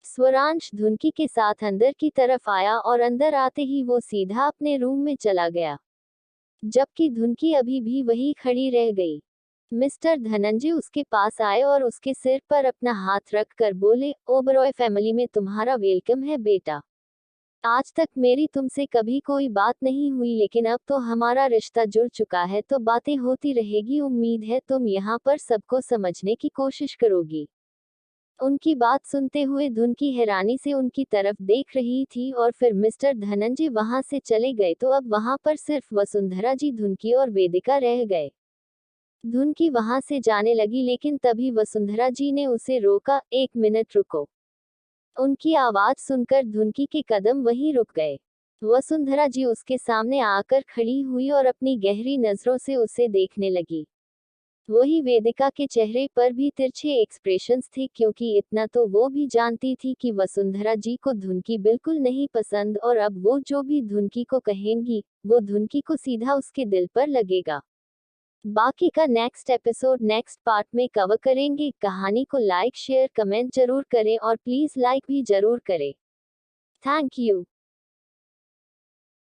स्वरांश धुनकी के साथ अंदर की तरफ आया और अंदर आते ही वो सीधा अपने रूम में चला गया, जबकि धुनकी अभी भी वही खड़ी रह गई। मिस्टर धनंजय उसके पास आए और उसके सिर पर अपना हाथ रख कर बोले, ओबरॉय फैमिली में तुम्हारा वेलकम है बेटा। आज तक मेरी तुमसे कभी कोई बात नहीं हुई, लेकिन अब तो हमारा रिश्ता जुड़ चुका है तो बातें होती रहेगी। उम्मीद है तुम यहाँ पर सबको समझने की कोशिश करोगी। उनकी बात सुनते हुए धुनकी हैरानी से उनकी तरफ देख रही थी और फिर मिस्टर धनंजय वहां से चले गए तो अब वहां पर सिर्फ वसुंधरा जी, धुनकी और वेदिका रह गए। धुनकी वहां से जाने लगी, लेकिन तभी वसुंधरा जी ने उसे रोका, एक मिनट रुको। उनकी आवाज सुनकर धुनकी के कदम वहीं रुक गए। वसुंधरा जी उसके सामने आकर खड़ी हुई और अपनी गहरी नजरों से उसे देखने लगी। वही वेदिका के चेहरे पर भी तिरछे एक्सप्रेशंस थे, क्योंकि इतना तो वो भी जानती थी कि वसुंधरा जी को धुनकी बिल्कुल नहीं पसंद और अब वो जो भी धुनकी को कहेंगी, वो धुनकी को सीधा उसके दिल पर लगेगा। बाकी का नेक्स्ट एपिसोड नेक्स्ट पार्ट में कवर करेंगे। कहानी को लाइक शेयर कमेंट जरूर करें और प्लीज लाइक भी जरूर करें। Thank you.